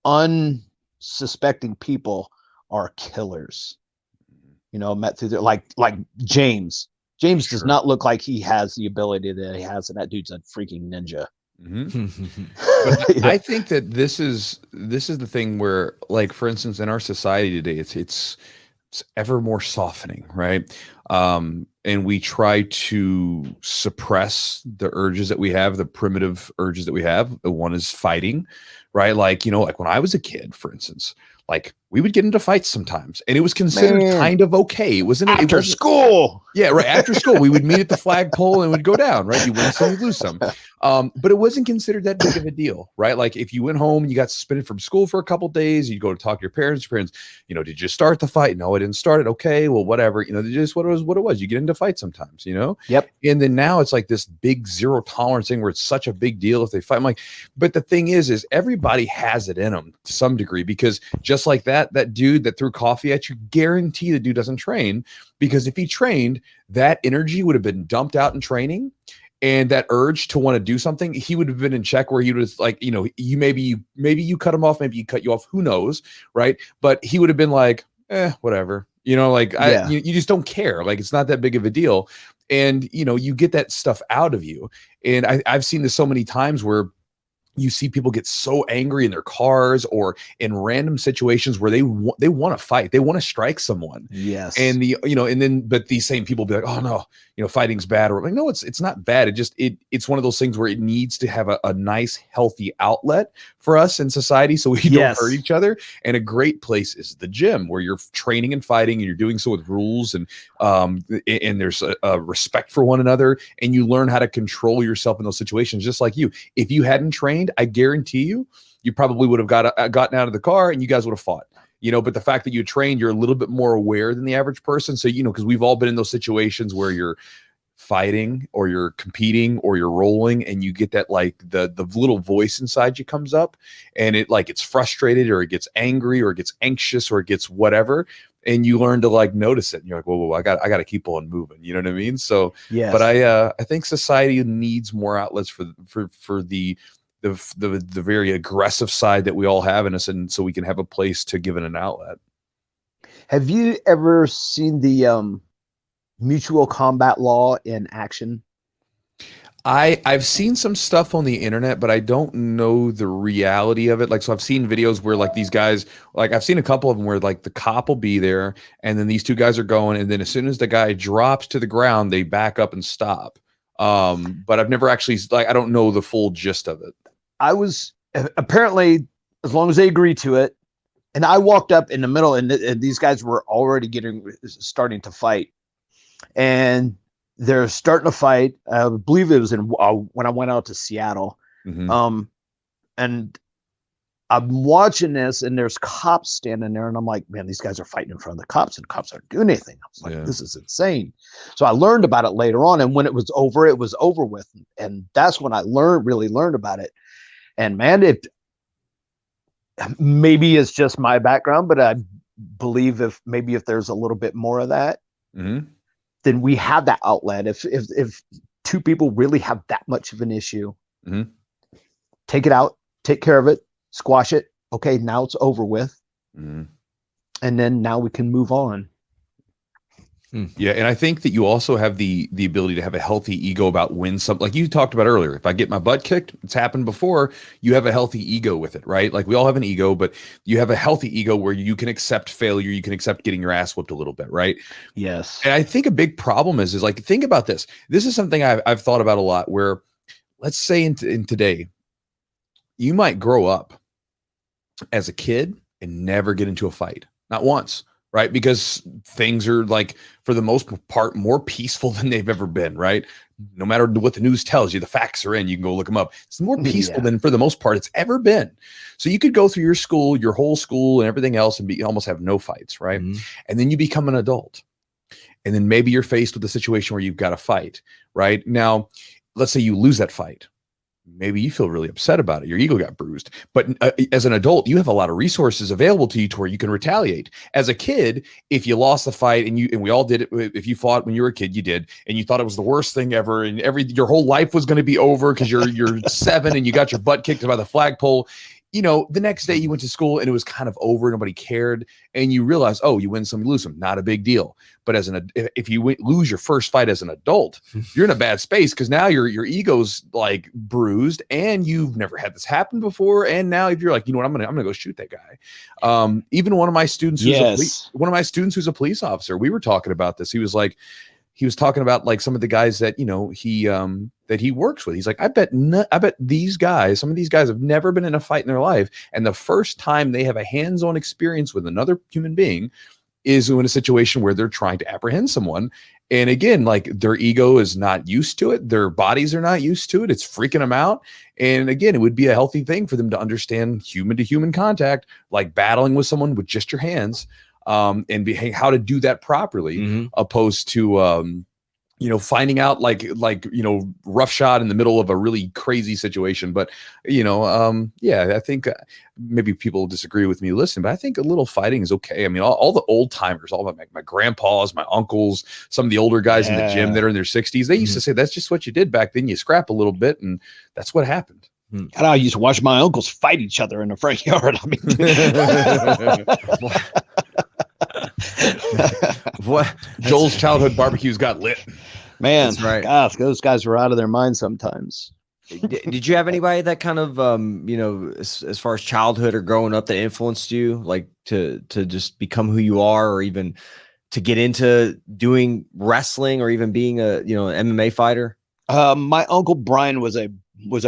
unsuspecting people are killers. You know, met through there like James. James does not look like he has the ability that he has, and that dude's a freaking ninja. But I think that this is the thing where, like, for instance, in our society today, it's ever more softening, right? And we try to suppress the urges that we have, the primitive urges that we have. The one is fighting, right? Like, you know, like when I was a kid, for instance, like we would get into fights sometimes and it was considered kind of okay. It wasn't after school. Yeah, right. After school, we would meet at the flagpole and it would go down, right? You win some, you lose some. But it wasn't considered that big of a deal, right? Like if you went home and you got suspended from school for a couple of days, you'd go to talk to your parents, you know, did you start the fight? No, I didn't start it. Okay, well, whatever. You know, just what it was. You get into fights sometimes, you know? Yep. And then now it's like this big zero tolerance thing where it's such a big deal if they fight. I'm like, but the thing is everybody has it in them to some degree, because just like that dude that threw coffee at you, guarantee the dude doesn't train, because if he trained, that energy would have been dumped out in training, and that urge to want to do something, he would have been in check where he was like, you know, maybe you cut him off, maybe he cut you off, who knows, right? But he would have been like, whatever, you know, like you just don't care, like it's not that big of a deal, and you know, you get that stuff out of you. And I've seen this so many times where you see people get so angry in their cars or in random situations where they want to fight. They want to strike someone. Yes. And but these same people be like, oh no, you know, fighting's bad. Or like, no, it's not bad. It's one of those things where it needs to have a nice, healthy outlet for us in society so we don't hurt each other. And a great place is the gym, where you're training and fighting and you're doing so with rules and there's a respect for one another, and you learn how to control yourself in those situations. Just like you, if you hadn't trained, I guarantee you probably would have gotten out of the car and you guys would have fought, you know. But the fact that you trained, you're a little bit more aware than the average person. So, you know, because we've all been in those situations where you're fighting or you're competing or you're rolling and you get that, like the little voice inside you comes up and it's frustrated or it gets angry or it gets anxious or it gets whatever. And you learn to like notice it. And you're like, whoa, I got to keep on moving. You know what I mean? So, yeah. But I think society needs more outlets for the very aggressive side that we all have in us, and so we can have a place to give it an outlet. Have you ever seen the mutual combat law in action? I've seen some stuff on the internet, but I don't know the reality of it. Like, so I've seen videos where like these guys, like I've seen a couple of them where like the cop will be there and then these two guys are going, and then as soon as the guy drops to the ground, they back up and stop. But I've never actually, like, I don't know the full gist of it. I was apparently, as long as they agreed to it, and I walked up in the middle, and these guys were already starting to fight, and they're starting to fight. I believe it was when I went out to Seattle, and I'm watching this and there's cops standing there and I'm like, man, these guys are fighting in front of the cops and the cops aren't doing anything. I was like, this is insane. So I learned about it later on. And when it was over with. And that's when I really learned about it. And man, maybe it's just my background, but I believe if there's a little bit more of that, then we have that outlet. If two people really have that much of an issue, take it out, take care of it, squash it. Okay, now it's over with. And then now we can move on. Yeah, and I think that you also have the ability to have a healthy ego about when something, like you talked about earlier, if I get my butt kicked, it's happened before, you have a healthy ego with it, right? Like we all have an ego, but you have a healthy ego where you can accept failure, you can accept getting your ass whooped a little bit, right? Yes. And I think a big problem is like, think about this. This is something I've thought about a lot where, let's say in today, you might grow up as a kid and never get into a fight, not once. Right? Because things are, like, for the most part, more peaceful than they've ever been, right? No matter what the news tells you, the facts are in, you can go look them up. It's more peaceful than for the most part it's ever been. So you could go through your school, your whole school and everything else and almost have no fights, right? And then you become an adult. And then maybe you're faced with a situation where you've got to fight, right? Now, let's say you lose that fight. Maybe you feel really upset about it. Your ego got bruised. But as an adult, you have a lot of resources available to you to where you can retaliate. As a kid, if you lost the fight, and we all did it, if you fought when you were a kid, you did, and you thought it was the worst thing ever, and your whole life was going to be over because you're 7 and you got your butt kicked by the flagpole. You know, the next day you went to school and it was kind of over. Nobody cared. And you realize, oh, you win some, you lose some. Not a big deal. But if you lose your first fight as an adult, you're in a bad space because now your ego's like bruised and you've never had this happen before. And now if you're like, you know what, I'm gonna go shoot that guy. Even one of my students, who's a police officer, we were talking about this. He was talking about like some of the guys that, you know, that he works with. He's like, I bet these guys, some of these guys have never been in a fight in their life. And the first time they have a hands-on experience with another human being is in a situation where they're trying to apprehend someone. And again, like their ego is not used to it. Their bodies are not used to it. It's freaking them out. And again, it would be a healthy thing for them to understand human to human contact, like battling with someone with just your hands. And how to do that properly, opposed to, you know, finding out like, you know, rough shot in the middle of a really crazy situation. But, you know, yeah, I think maybe people disagree with me. Listen, but I think a little fighting is okay. I mean, all the old timers, all of my grandpas, my uncles, some of the older guys in the gym that are in their 60s, they used to say that's just what you did back then. You scrap a little bit, and that's what happened. And I used to watch my uncles fight each other in the front yard. I mean, what Joel's childhood barbecues got lit. Man, that's right. Gosh, those guys were out of their mind sometimes. Did you have anybody that kind of, you know, as far as childhood or growing up that influenced you, like to just become who you are, or even to get into doing wrestling, or even being a, you know, an MMA fighter? My uncle Brian was a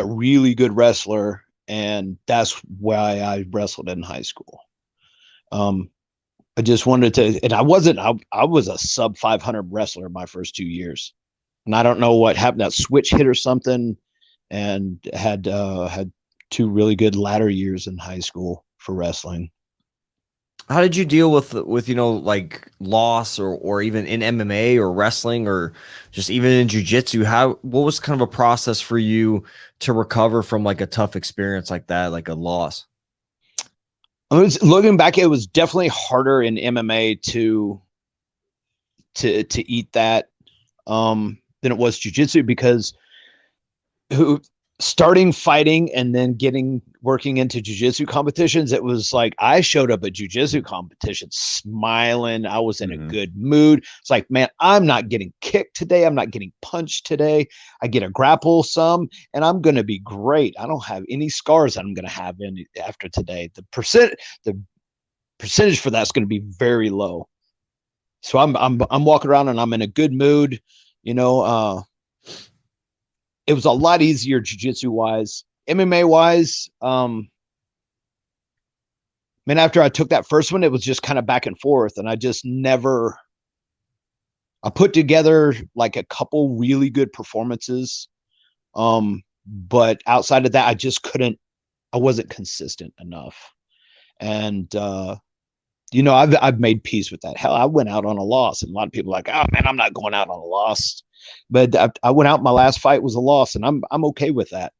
really good wrestler, and that's why I wrestled in high school. I just wanted to, and I was a sub 500 wrestler my first 2 years, and I don't know what happened. That switch hit or something, and had 2 really good latter years in high school for wrestling. How did you deal with, you know, like loss or even in MMA or wrestling, or just even in jiu-jitsu? What was kind of a process for you to recover from like a tough experience like that, like a loss? Looking back, it was definitely harder in MMA to eat that than it was jiu-jitsu, because starting fighting and then working into jiu-jitsu competitions, it was like I showed up at jiu-jitsu competition smiling. I was in a good mood. It's like, man, I'm not getting kicked today. I'm not getting punched today. I get a grapple some, and I'm going to be great. I don't have any scars that I'm going to have after today. The percentage for that's going to be very low. So I'm walking around and I'm in a good mood, you know. It was a lot easier jiu-jitsu wise. MMA wise, man, after I took that first one, it was just kind of back and forth, and I put together like a couple really good performances. But outside of that, I wasn't consistent enough. And, you know, I've made peace with that. Hell, I went out on a loss, and a lot of people are like, oh man, I'm not going out on a loss. But I went out. My last fight was a loss, and I'm okay with that.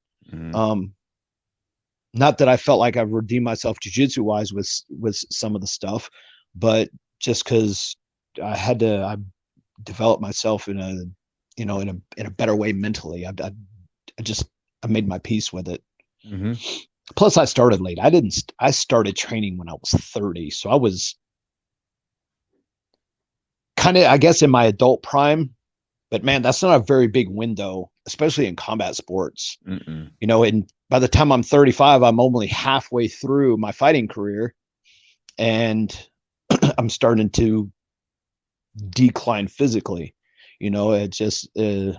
Not that I felt like I've redeemed myself jiu-jitsu wise with some of the stuff, but just because I developed myself in a, you know, in a better way mentally. I made my peace with it. Plus, I started late. I started training when I was 30. So I was kind of, I guess, in my adult prime, but man, that's not a very big window, especially in combat sports. You know, and by the time I'm 35, I'm only halfway through my fighting career, and I'm starting to decline physically. You know, it's just a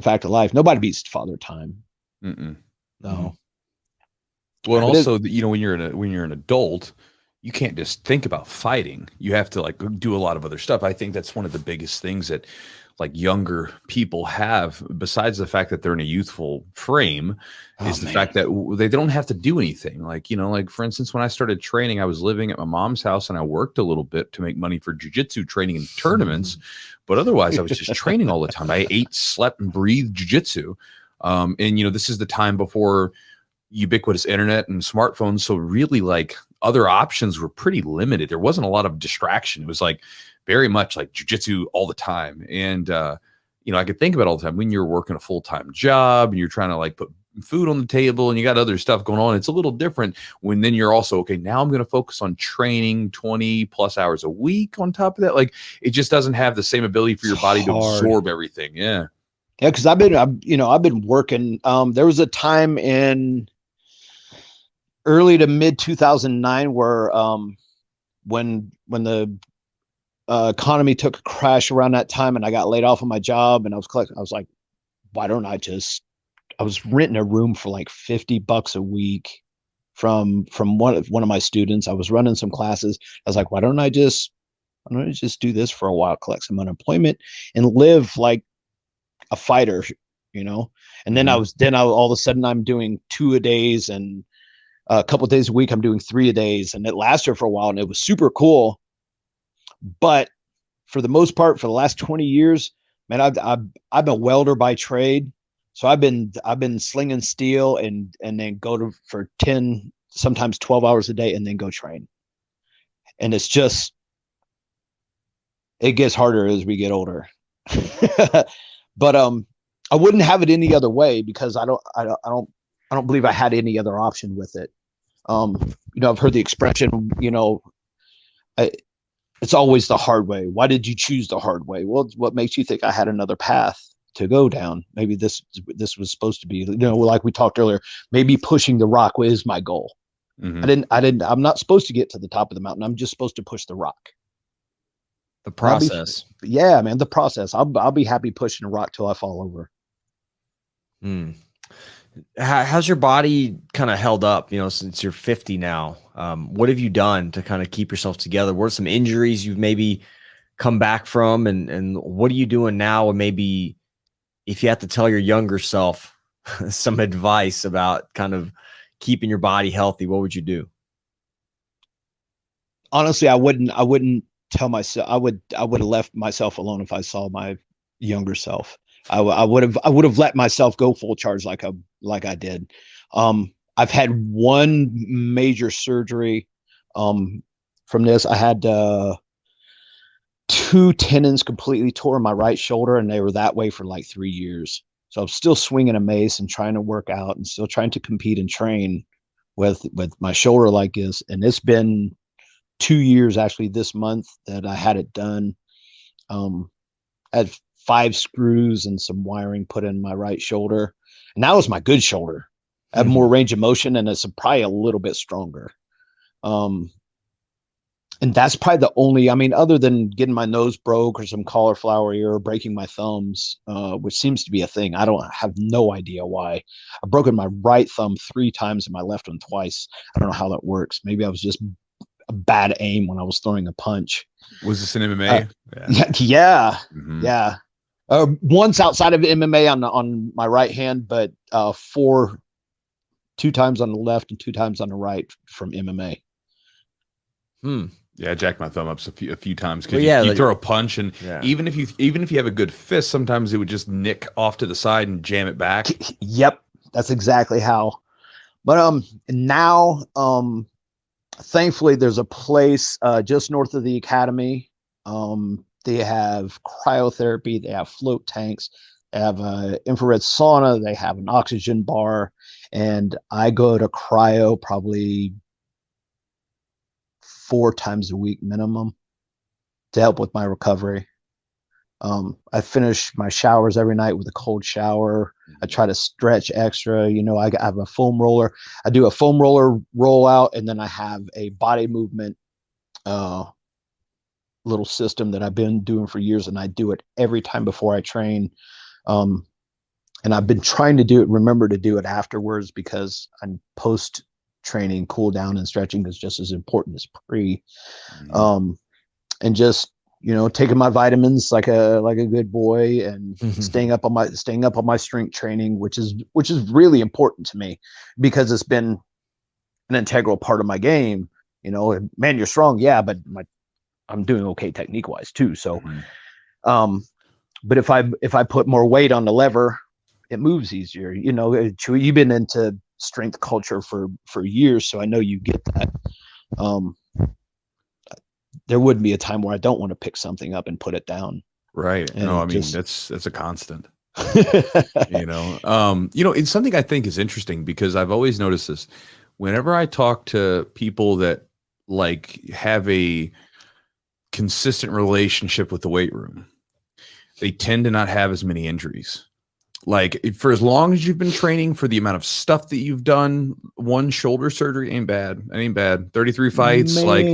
fact of life. Nobody beats Father Time. No. Well, and also, you know, when you're an adult, you can't just think about fighting. You have to like do a lot of other stuff. I think that's one of the biggest things that like younger people have, besides the fact that they're in a youthful frame, is the fact that they don't have to do anything. Like, you know, like for instance, when I started training, I was living at my mom's house and I worked a little bit to make money for jiu-jitsu training and tournaments. But otherwise I was just training all the time. I ate, slept, and breathed jiu-jitsu. And, you know, this is the time before ubiquitous internet and smartphones. So really like other options were pretty limited. There wasn't a lot of distraction. It was like very much like jiu-jitsu all the time. And, you know, I could think about it all the time when you're working a full-time job and you're trying to like put food on the table and you got other stuff going on. It's a little different when then you're also, okay, now I'm going to focus on training 20 plus hours a week on top of that. Like it just doesn't have the same ability for your body to absorb everything. Yeah. Yeah. Cause I've been working. There was a time in early to mid 2009 where, when the economy took a crash around that time and I got laid off of my job and I was like, why don't I was renting a room for like $50 a week from one of my students. I was running some classes. I was like, why don't I just do this for a while, collect some unemployment and live like a fighter, you know? And then all of a sudden I'm doing 2 a days, and a couple of days a week I'm doing 3 a days, and it lasted for a while and it was super cool. But for the most part, for the last 20 years, man, I'm a welder by trade. So I've been slinging steel and then for 10, sometimes 12 hours a day and then go train. And it gets harder as we get older. But I wouldn't have it any other way because I don't believe I had any other option with it. You know, I've heard the expression, you know, it's always the hard way. Why did you choose the hard way? Well, what makes you think I had another path to go down? Maybe this was supposed to be, you know, like we talked earlier, maybe pushing the rock is my goal. I'm not supposed to get to the top of the mountain. I'm just supposed to push the rock. The process. Yeah, man, the process. I'll be happy pushing a rock till I fall over. How's your body kind of held up, you know, since you're 50 now? What have you done to kind of keep yourself together? What are some injuries you've maybe come back from, and what are you doing now? And maybe if you had to tell your younger self some advice about kind of keeping your body healthy, what would you do? Honestly, I wouldn't tell myself. I would have left myself alone if I saw my younger self. I would have let myself go full charge like I did. I've had one major surgery from this. I had 2 tendons completely tore in my right shoulder, and they were that way for like 3 years. So I'm still swinging a mace and trying to work out and still trying to compete and train with my shoulder like this. And it's been 2 years actually this month that I had it done. I had 5 screws and some wiring put in my right shoulder, and that was my good shoulder. I have more range of motion, and it's probably a little bit stronger. And that's probably the only, I mean, other than getting my nose broke or some cauliflower ear or breaking my thumbs, which seems to be a thing. I have no idea why. I've broken my right thumb 3 times and my left one twice. I don't know how that works. Maybe I was just a bad aim when I was throwing a punch. Was this an MMA? Yeah. Yeah. Once outside of MMA on my right hand, but 4 2 times on the left and 2 times on the right from MMA. Yeah, I jacked my thumb up a few times because Well, you throw a punch, and Yeah. even if you have a good fist, sometimes it would just nick off to the side and jam it back. Yep, that's exactly how. But now thankfully there's a place just north of the academy. They have cryotherapy, they have float tanks, they have an infrared sauna, they have an oxygen bar, and I go to cryo probably 4 times a week minimum to help with my recovery. I finish my showers every night with a cold shower. I try to stretch extra. You know, I have a foam roller. I do a foam roller rollout, and then I have a body movement little system that I've been doing for years, and I do it every time before I train. And I've been trying to remember to do it afterwards, because I'm post training cool down and stretching is just as important as pre. And just, you know, taking my vitamins like a good boy, and staying up on my strength training, which is really important to me, because it's been an integral part of my game. You know, man, you're strong, yeah, but I'm doing okay technique wise too. So, but if I put more weight on the lever, it moves easier. You know, Chewy, you've been into strength culture for years, so I know you get that. There wouldn't be a time where I don't want to pick something up and put it down. Right. And no, I mean, that's a constant. It's something I think is interesting, because I've always noticed this. Whenever I talk to people that like have a consistent relationship with the weight room, they tend to not have as many injuries. Like, for as long as you've been training, for the amount of stuff that you've done, one shoulder surgery ain't bad. That ain't bad. 33 fights, Man, like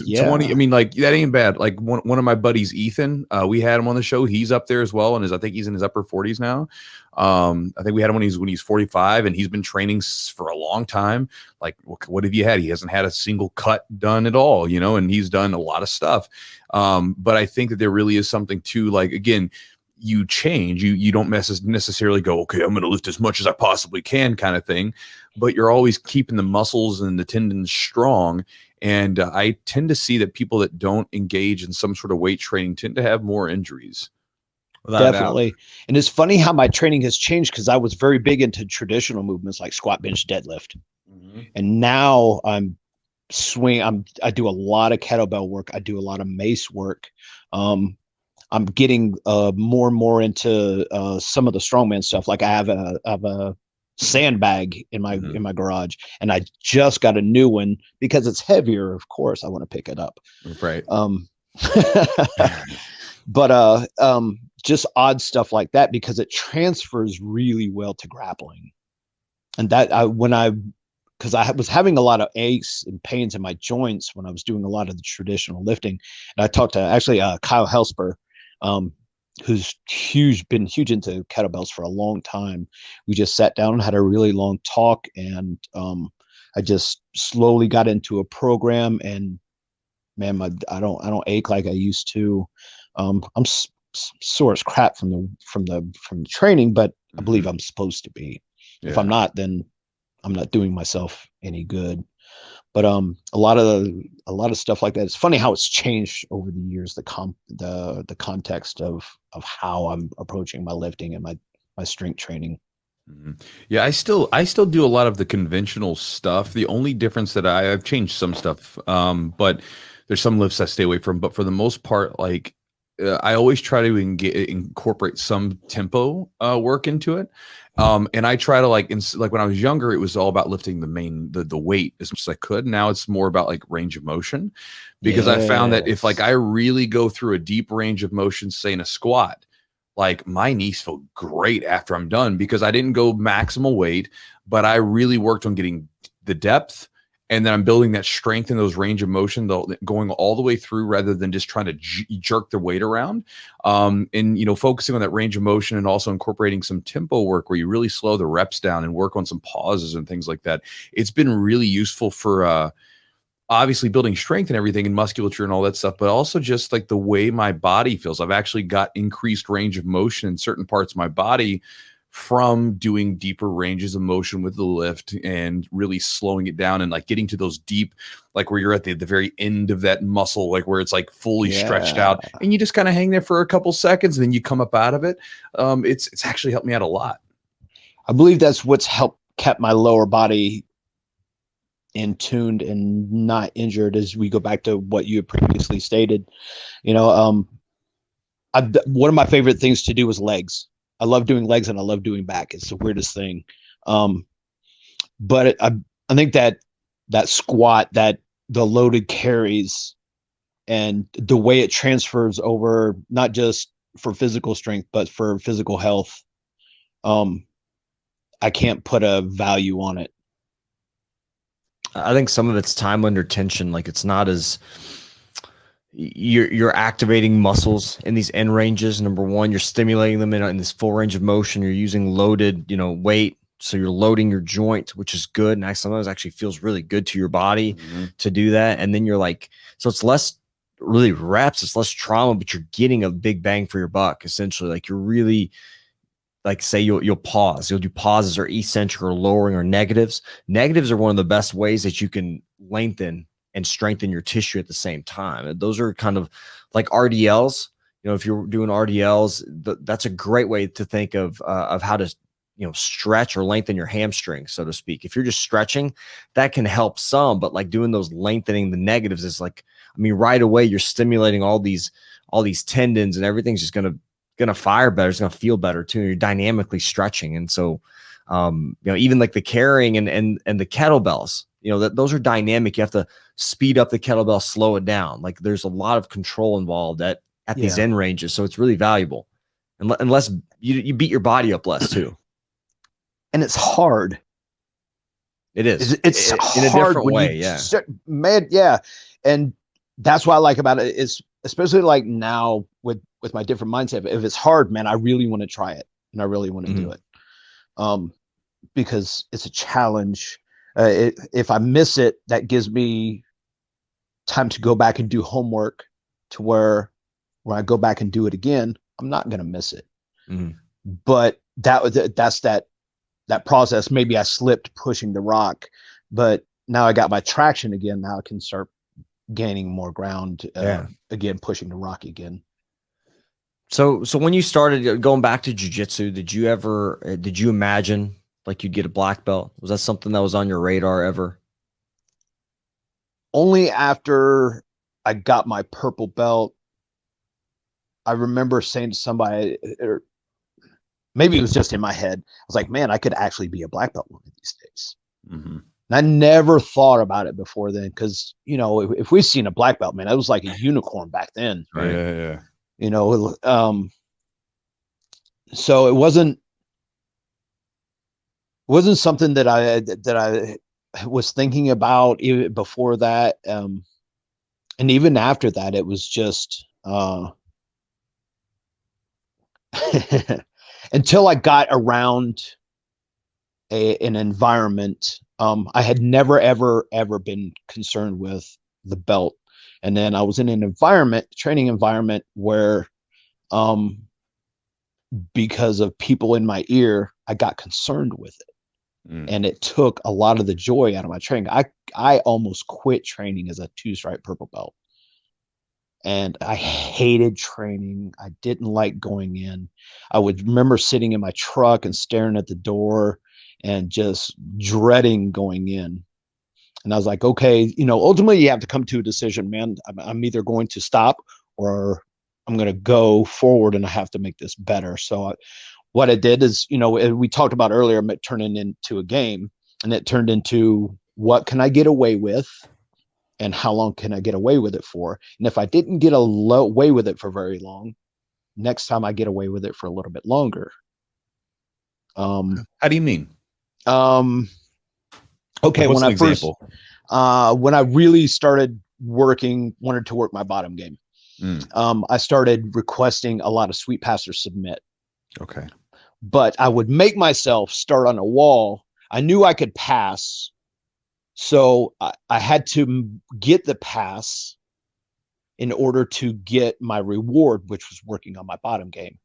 yeah. 20. I mean, like, that ain't bad. Like, one of my buddies, Ethan, we had him on the show. He's up there as well, and I think he's in his upper 40s now. I think we had him when he's 45, and he's been training for a long time. Like, what have you had? He hasn't had a single cut done at all, you know, and he's done a lot of stuff. But I think that there really is something to, like, again, you change, you don't necessarily go, okay, I'm going to lift as much as I possibly can kind of thing, but you're always keeping the muscles and the tendons strong. And I tend to see that people that don't engage in some sort of weight training tend to have more injuries. Definitely. And it's funny how my training has changed, because I was very big into traditional movements like squat, bench, deadlift. And now I do a lot of kettlebell work. I do a lot of mace work. I'm getting more and more into some of the strongman stuff. Like I have a sandbag in my garage, and I just got a new one because it's heavier. Of course, I want to pick it up. Right. But just odd stuff like that, because it transfers really well to grappling. And that because I was having a lot of aches and pains in my joints when I was doing a lot of the traditional lifting. And I talked to actually Kyle Helsper, who's been huge into kettlebells for a long time. We just sat down and had a really long talk, and I just slowly got into a program, and man, I don't ache like I used to. I'm sore as crap from the training, but I believe I'm supposed to be. Yeah. If I'm not, then I'm not doing myself any good. But a lot of stuff like that. It's funny how it's changed over the years, the context of how I'm approaching my lifting and my strength training. Yeah, I still do a lot of the conventional stuff. The only difference that I've changed some stuff, but there's some lifts I stay away from. But for the most part, like I always try to incorporate some tempo work into it. And I try to like when I was younger, it was all about lifting the weight as much as I could. Now it's more about like range of motion, because I found that if like I really go through a deep range of motion, say in a squat, like my knees feel great after I'm done, because I didn't go maximal weight, but I really worked on getting the depth. And then I'm building that strength in those range of motion, going all the way through, rather than just trying to jerk the weight around. And, focusing on that range of motion, and also incorporating some tempo work where you really slow the reps down and work on some pauses and things like that. It's been really useful for obviously building strength and everything, and musculature and all that stuff, but also just like the way my body feels. I've actually got increased range of motion in certain parts of my body from doing deeper ranges of motion with the lift and really slowing it down and like getting to those deep, like where you're at the very end of that muscle, like where it's like fully stretched out and you just kind of hang there for a couple seconds and then you come up out of it. It's actually helped me out a lot. I believe that's what's kept my lower body in tuned and not injured, as we go back to what you had previously stated. You know, one of my favorite things to do is legs. I love doing legs and I love doing back. It's the weirdest thing. But I think that squat, that the loaded carries and the way it transfers over, not just for physical strength, but for physical health. I can't put a value on it. I think some of it's time under tension. Like it's not as you're activating muscles in these end ranges. Number one, you're stimulating them in this full range of motion. You're using loaded, weight. So you're loading your joint, which is good. And sometimes actually feels really good to your body to do that. And then you're like, so it's less really reps, it's less trauma, but you're getting a big bang for your buck. Essentially, like you're really, like say you'll pause. You'll do pauses or eccentric or lowering or negatives. Negatives are one of the best ways that you can lengthen and strengthen your tissue at the same time. And those are kind of like RDLs. If you're doing RDLs, that's a great way to think of how to stretch or lengthen your hamstring, so to speak. If you're just stretching, that can help some, but like doing those lengthening the negatives is like, right away you're stimulating all these tendons and everything's just gonna fire better. It's gonna feel better too. You're dynamically stretching. And so even like the carrying and the kettlebells, those are dynamic. You have to speed up the kettlebell, slow it down. Like there's a lot of control involved at these end ranges. So it's really valuable. Unless you beat your body up less too. And it's hard. It is. It's in a hard different way. Yeah. Man, yeah. And that's what I like about it is, especially like now with my different mindset. If it's hard, man, I really want to try it and I really want to do it. Because it's a challenge. If I miss it, that gives me time to go back and do homework to where when I go back and do it again, I'm not going to miss it. But that's that process. Maybe I slipped pushing the rock, but now I got my traction again. Now I can start gaining more ground again, pushing the rock again. So when you started going back to jiu-jitsu, did you imagine like you'd get a black belt? Was that something that was on your radar ever? Only after I got my purple belt, I remember saying to somebody, or maybe it was just in my head, I was like, man, I could actually be a black belt one of these days. And I never thought about it before then, because if we've seen a black belt, man, that was like a unicorn back then. Right? Yeah. So it wasn't something that I was thinking about even before that. And even after that, it was just until I got around an environment. I had never, ever been concerned with the belt. And then I was in an training environment where, because of people in my ear, I got concerned with it. And it took a lot of the joy out of my training. I almost quit training as a 2-stripe purple belt. And I hated training. I didn't like going in. I would remember sitting in my truck and staring at the door and just dreading going in. And I was like, okay, ultimately you have to come to a decision, man. I'm either going to stop or I'm going to go forward and I have to make this better. So what I did is, we talked about earlier, it turned into a game, and it turned into what can I get away with and how long can I get away with it for? And if I didn't get away with it for very long, next time I get away with it for a little bit longer. How do you mean? Okay. What's When an example? When I really started wanted to work my bottom game, I started requesting a lot of sweep pass or submit. Okay. But I would make myself start on a wall. I knew I could pass. So I had to get the pass in order to get my reward, which was working on my bottom game.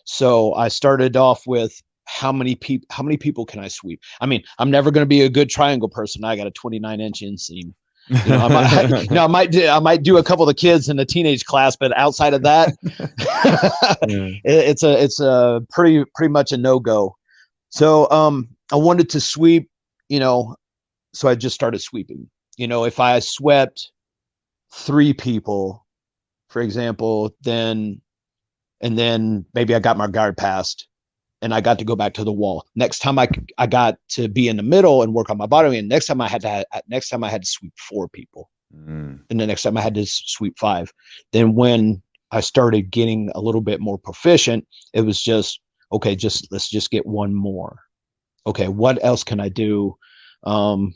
So I started off with how many people can I sweep? I mean, I'm never going to be a good triangle person. I got a 29-inch inseam. You know, I might do a couple of the kids in the teenage class, but outside of that, it's a pretty much a no-go. So I wanted to sweep, you know, so I just started sweeping. You know, if I swept 3 people, for example, then maybe I got my guard passed and I got to go back to the wall. Next time I got to be in the middle and work on my bottom. And next time I had to sweep 4 people. And the next time I had to sweep 5. Then when I started getting a little bit more proficient, it was just, okay, let's just get 1 more. Okay, what else can I do? God,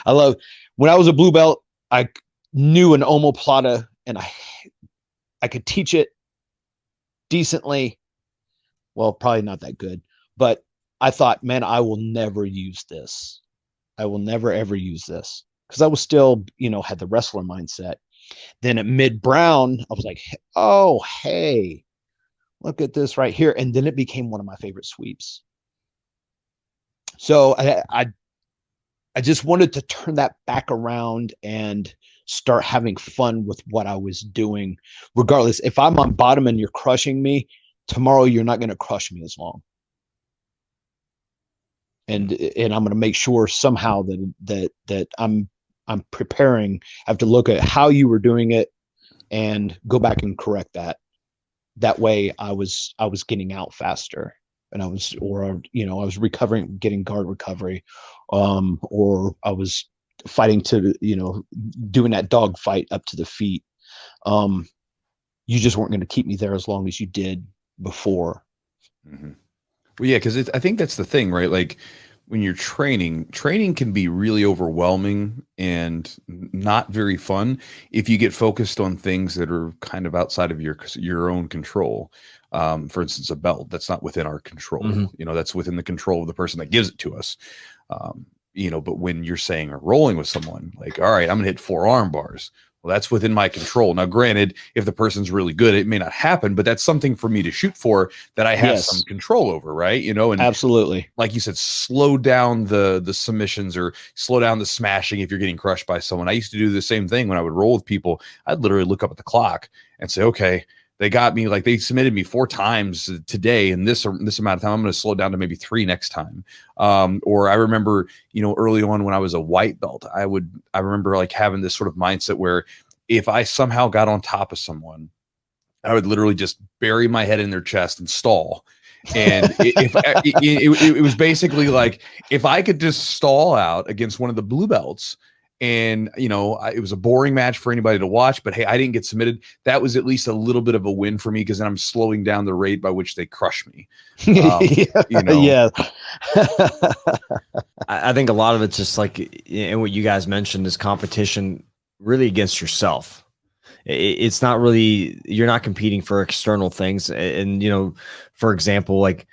I love, when I was a blue belt, I knew an omoplata and I could teach it decently. Well, probably not that good, but I thought, man, I will never use this. I will never, ever use this, because I was still, you know, had the wrestler mindset. Then at mid-brown, I was like, oh, hey, look at this right here. And then it became one of my favorite sweeps. So I just wanted to turn that back around and start having fun with what I was doing. Regardless, if I'm on bottom and you're crushing me, tomorrow you're not going to crush me as long. And I'm going to make sure somehow that I'm preparing. I have to look at how you were doing it and go back and correct that. That way I was getting out faster, and I was recovering, getting guard recovery, or I was fighting to, you know, doing that dog fight up to the feet. You just weren't going to keep me there as long as you did before. Well, yeah, because I think that's the thing, right? Like when you're training can be really overwhelming and not very fun if you get focused on things that are kind of outside of your own control. For instance, a belt that's not within our control. You know, that's within the control of the person that gives it to us. You know, but when you're saying or rolling with someone, like, all right, I'm gonna hit 4 arm bars. Well, that's within my control. Now, granted, if the person's really good, it may not happen, but that's something for me to shoot for that I have some control over, right? You know, and absolutely, like you said, slow down the submissions or slow down the smashing if you're getting crushed by someone. I used to do the same thing when I would roll with people. I'd literally look up at the clock and say, okay, they got me, like they submitted me 4 times today in this amount of time. I'm going to slow down to maybe 3 next time. Or I remember, you know, early on when I was a white belt, I remember like having this sort of mindset where if I somehow got on top of someone, I would literally just bury my head in their chest and stall. And it was basically like, if I could just stall out against one of the blue belts, and, you know, it was a boring match for anybody to watch, but hey, I didn't get submitted. That was at least a little bit of a win for me, because then I'm slowing down the rate by which they crush me. You know? Yeah. I think a lot of it's just like, and what you guys mentioned is competition really against yourself. It's not really, you're not competing for external things. And, you know, for example, like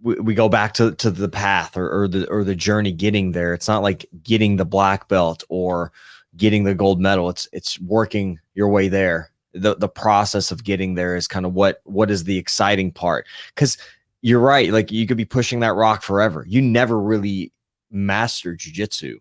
we go back to the path or the journey getting there. It's not like getting the black belt or getting the gold medal. It's working your way there. The process of getting there is kind of what is the exciting part. Because you're right, like you could be pushing that rock forever. You never really master jiu-jitsu.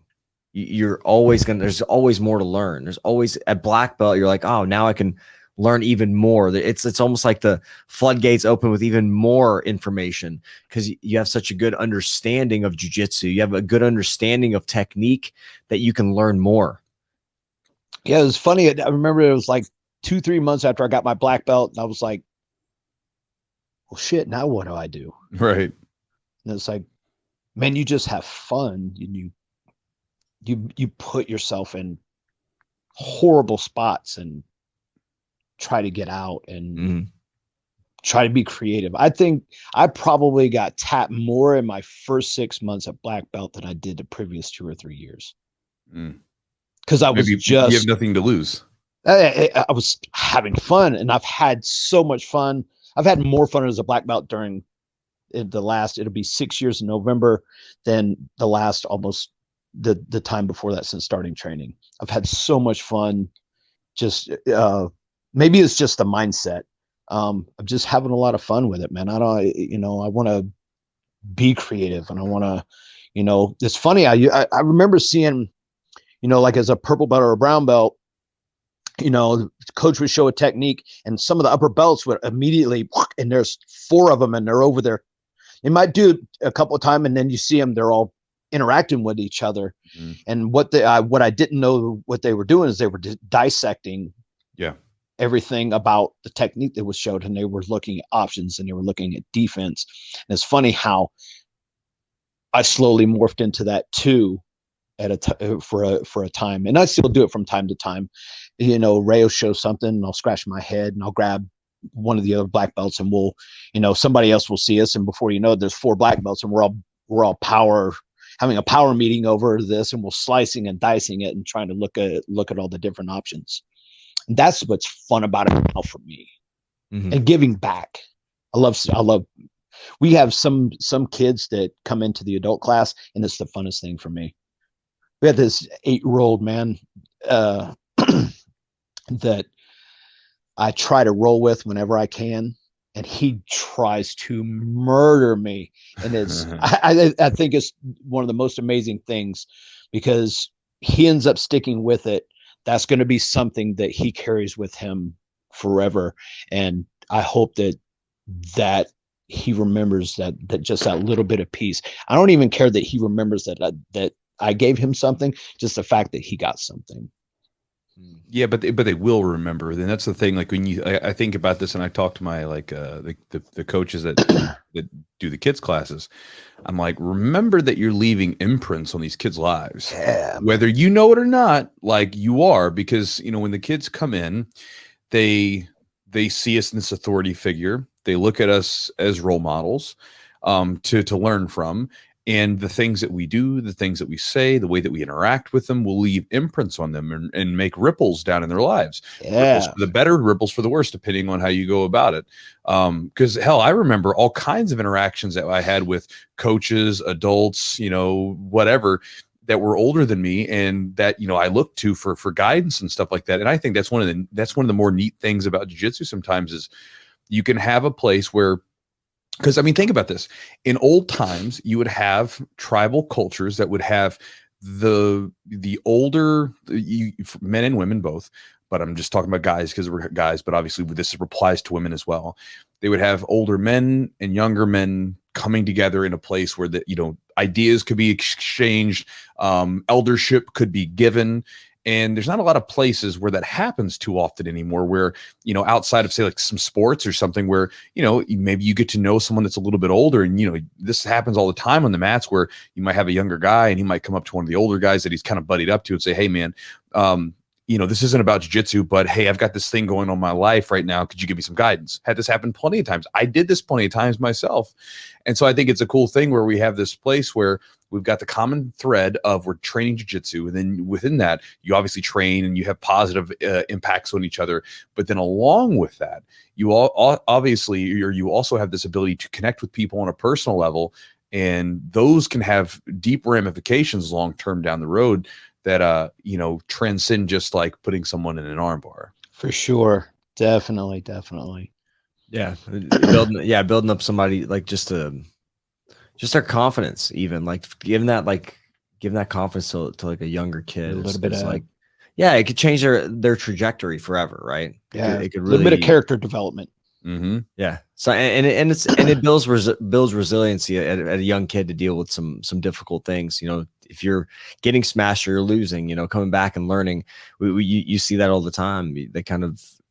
You're always there's always more to learn. There's always at black belt, you're like, oh, now I can learn even more. It's almost like the floodgates open with even more information, because you have such a good understanding of jiu-jitsu. You have a good understanding of technique that you can learn more. Yeah, it was funny. I remember it was like 2-3 months after I got my black belt, and I was like, well, shit, now what do I do? Right. And it's like, man, you just have fun. You put yourself in horrible spots and try to get out and try to be creative. I think I probably got tapped more in my first 6 months at black belt than I did the previous 2 or 3 years. Because I was you have nothing to lose. I was having fun, and I've had so much fun. I've had more fun as a black belt during the last, it'll be 6 years in November, than the last almost the time before that since starting training. I've had so much fun. Just maybe it's just the mindset. I'm just having a lot of fun with it, man. I want to be creative, and I want to, it's funny. I remember seeing, like as a purple belt or a brown belt, coach would show a technique, and some of the upper belts would immediately, and there's 4 of them, and they're over there. They might do it a couple of times, and then you see them, they're all interacting with each other. Mm-hmm. And what I didn't know what they were doing is they were dissecting everything about the technique that was showed, and they were looking at options, and they were looking at defense. And it's funny how I slowly morphed into that too for a time, and I still do it from time to time. Ray will show something, and I'll scratch my head, and I'll grab one of the other black belts, and we'll, somebody else will see us, and before you know it, there's 4 black belts, and we're all having a power meeting over this, and we're slicing and dicing it and trying to look at all the different options. And that's what's fun about it now for me. Mm-hmm. And giving back. I love. We have some kids that come into the adult class, and it's the funnest thing for me. We had this 8-year-old man that I try to roll with whenever I can, and he tries to murder me. And it's I think it's one of the most amazing things, because he ends up sticking with it. That's going to be something that he carries with him forever. And I hope that he remembers that just that little bit of peace. I don't even care that he remembers that I gave him something, just the fact that he got something. Yeah, but they will remember. And that's the thing. Like when I think about this, and I talk to my the coaches that do the kids classes, I'm like, remember that you're leaving imprints on these kids' lives, whether you know it or not. Like you are, because when the kids come in, they see us in this authority figure. They look at us as role models to learn from. And the things that we do, the things that we say, the way that we interact with them will leave imprints on them and make ripples down in their lives. Yeah. Ripples for the better, ripples for the worse, depending on how you go about it. Because hell, I remember all kinds of interactions that I had with coaches, adults, whatever, that were older than me, and that I looked to for guidance and stuff like that. And I think that's one of the more neat things about jiu-jitsu sometimes is you can have a place where, because think about this. In old times, you would have tribal cultures that would have the older men and women both, but I'm just talking about guys because we're guys, but obviously this applies to women as well. They would have older men and younger men coming together in a place where ideas could be exchanged, eldership could be given. And there's not a lot of places where that happens too often anymore, where, outside of say like some sports or something where, maybe you get to know someone that's a little bit older, and, this happens all the time on the mats where you might have a younger guy and he might come up to one of the older guys that he's kind of buddied up to and say, hey man, this isn't about jiu-jitsu, but hey, I've got this thing going on in my life right now. Could you give me some guidance? Had this happen plenty of times. I did this plenty of times myself. And so I think it's a cool thing where we have this place where we've got the common thread of we're training jiu-jitsu. And then within that, you obviously train and you have positive impacts on each other. But then along with that, you you also have this ability to connect with people on a personal level. And those can have deep ramifications long-term down the road that transcend just like putting someone in an arm bar. For sure. Definitely. Yeah. Building up somebody, like just their confidence, even like giving that confidence to like a younger kid. A little bit of like, it could change their trajectory forever. Right. Yeah. It could really, a little bit of character development. Mm-hmm. Yeah. So and it builds resiliency at a young kid to deal with some difficult things. If you're getting smashed or you're losing, coming back and learning, you see that all the time.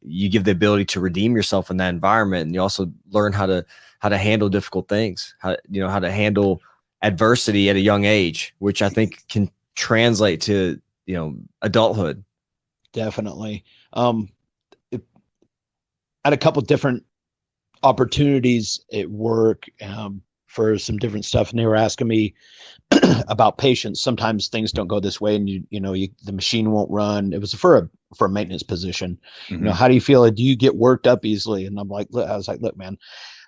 You give the ability to redeem yourself in that environment, and you also learn how to handle difficult things, how to handle adversity at a young age, which I think can translate to adulthood. Definitely. Had a couple different opportunities at work for some different stuff, and they were asking me about patience. Sometimes things don't go this way, and the machine won't run. It was for a maintenance position. Mm-hmm. How do you feel? Do you get worked up easily? And I'm like, look, man,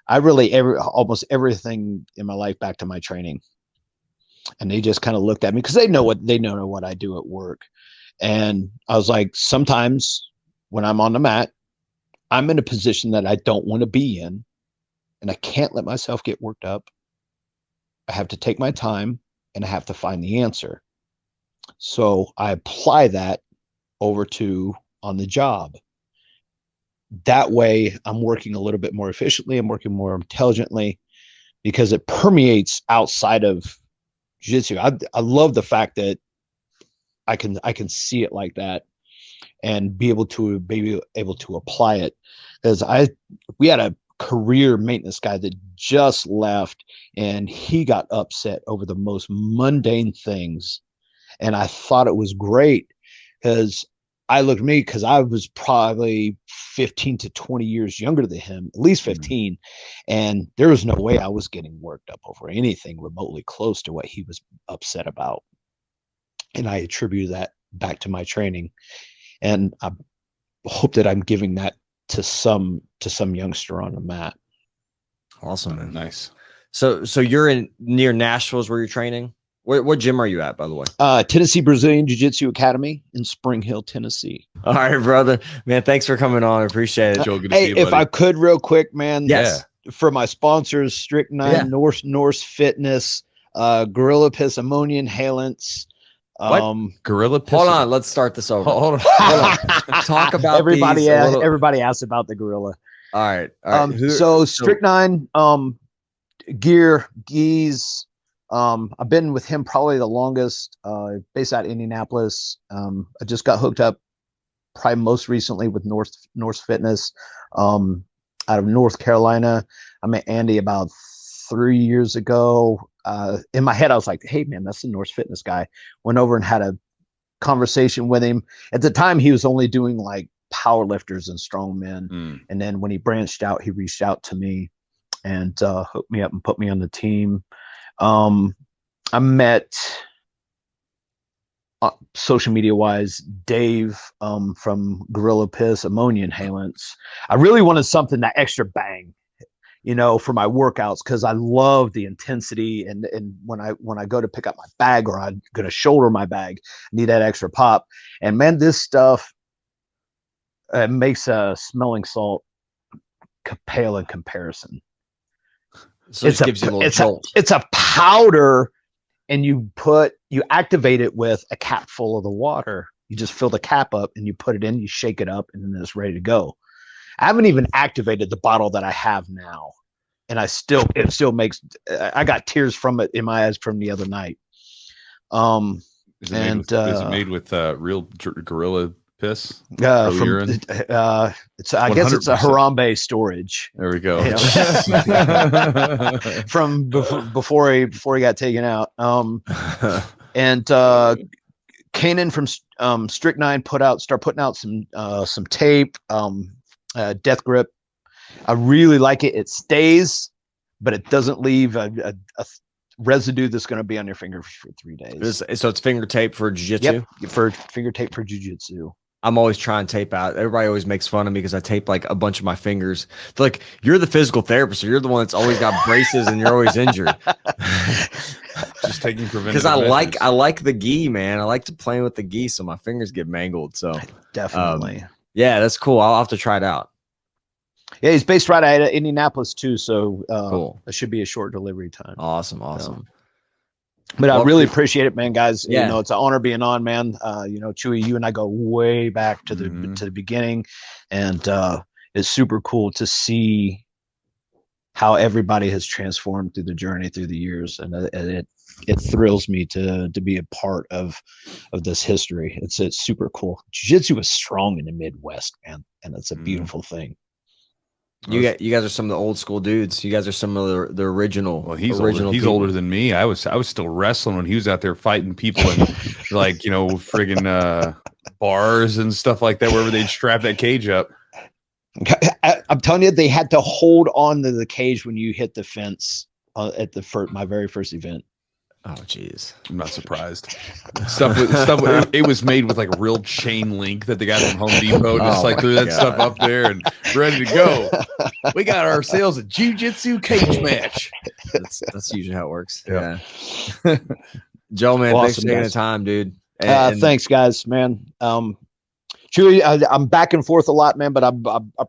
I really almost everything in my life back to my training. And they just kind of looked at me because they know what I do at work. And I was like, sometimes when I'm on the mat, I'm in a position that I don't want to be in, and I can't let myself get worked up. I have to take my time, and I have to find the answer. So I apply that over to on the job. That way I'm working a little bit more efficiently. I'm working more intelligently because it permeates outside of jiu-jitsu. I love the fact that I can see it like that and be able to apply it. Because we had a career maintenance guy that just left, and he got upset over the most mundane things. And I thought it was great because I looked at me, because I was probably 15 to 20 years younger than him, at least 15. And there was no way I was getting worked up over anything remotely close to what he was upset about. And I attribute that back to my training. And I hope that I'm giving that to some youngster on the mat. Awesome, man. Nice. So you're near Nashville is where you're training? What gym are you at, by the way? Tennessee Brazilian Jiu-Jitsu Academy in Spring Hill, Tennessee. All right, brother. Man, thanks for coming on. I appreciate it. Joe, good to Hey, see you, if buddy. I could real quick, man. Yes. For my sponsors, Strychnine, Norse Fitness, Gorilla Piss Ammonia Inhalants. Gorilla Piss? Hold on, let's start this over. Hold on. Talk about everybody. these Everybody asked about the gorilla. All right. So Strychnine, Ghee's. I've been with him probably the longest, based out of Indianapolis. I just got hooked up probably most recently with Norse Fitness, out of North Carolina. I met Andy about 3 years ago. In my head, I was like, hey man, that's the Norse Fitness guy. Went over and had a conversation with him. At the time, he was only doing like power lifters and strong men. And then when he branched out, he reached out to me and hooked me up and put me on the team. I met social media wise Dave from Gorilla Piss Ammonia Inhalants. I really wanted something that extra bang, for my workouts, because I love the intensity, and when I go to pick up my bag, or I'm gonna shoulder my bag, I need that extra pop. And man, this stuff makes a smelling salt pale in comparison. So it gives you a little jolt. It's a powder, and you activate it with a cap full of the water. You just fill the cap up and you put it in, you shake it up, and then it's ready to go. I haven't even activated the bottle that I have now, and it still makes. I got tears from it in my eyes from the other night. Is it made with real gorilla piss? Urine? I guess it's a Harambe storage. There we go. From before he got taken out. And Kanan from Strychnine started putting out some tape, Death Grip. I really like it. It stays, but it doesn't leave a residue that's going to be on your finger for 3 days. So it's finger tape for jiu-jitsu? Yep, for finger tape for jiu-jitsu. I'm always trying to tape out. Everybody always makes fun of me because I tape like a bunch of my fingers. They're like, you're the physical therapist, so you're the one that's always got braces and you're always injured. Just taking preventative. Because I like the Ghee, man. I like to play with the Ghee, so my fingers get mangled. So definitely, yeah, that's cool. I'll have to try it out. Yeah, he's based right out of Indianapolis too, so cool. It should be a short delivery time. Awesome. But I really appreciate it, man, guys. Yeah. It's an honor being on, man. Chewy, you and I go way back to the beginning, and it's super cool to see how everybody has transformed through the journey through the years, and it thrills me to be a part of this history. It's super cool. Jiu-Jitsu is strong in the Midwest, man, and it's a beautiful thing. You guys are some of the old school dudes. You guys are some of the original. Well, he's older than me. I was still wrestling when he was out there fighting people in friggin' bars and stuff like that, wherever they'd strap that cage up. I'm telling you, they had to hold on to the cage when you hit the fence at my very first event. Oh, jeez. I'm not surprised. It was made with like a real chain link that they got from Home Depot. Just threw that stuff up there and ready to go. We got ourselves a jiu-jitsu cage match. That's usually how it works. Yeah. Joe, man, awesome, thanks for taking the time, dude. Thanks, guys, man. Chewy, I'm back and forth a lot, man, but I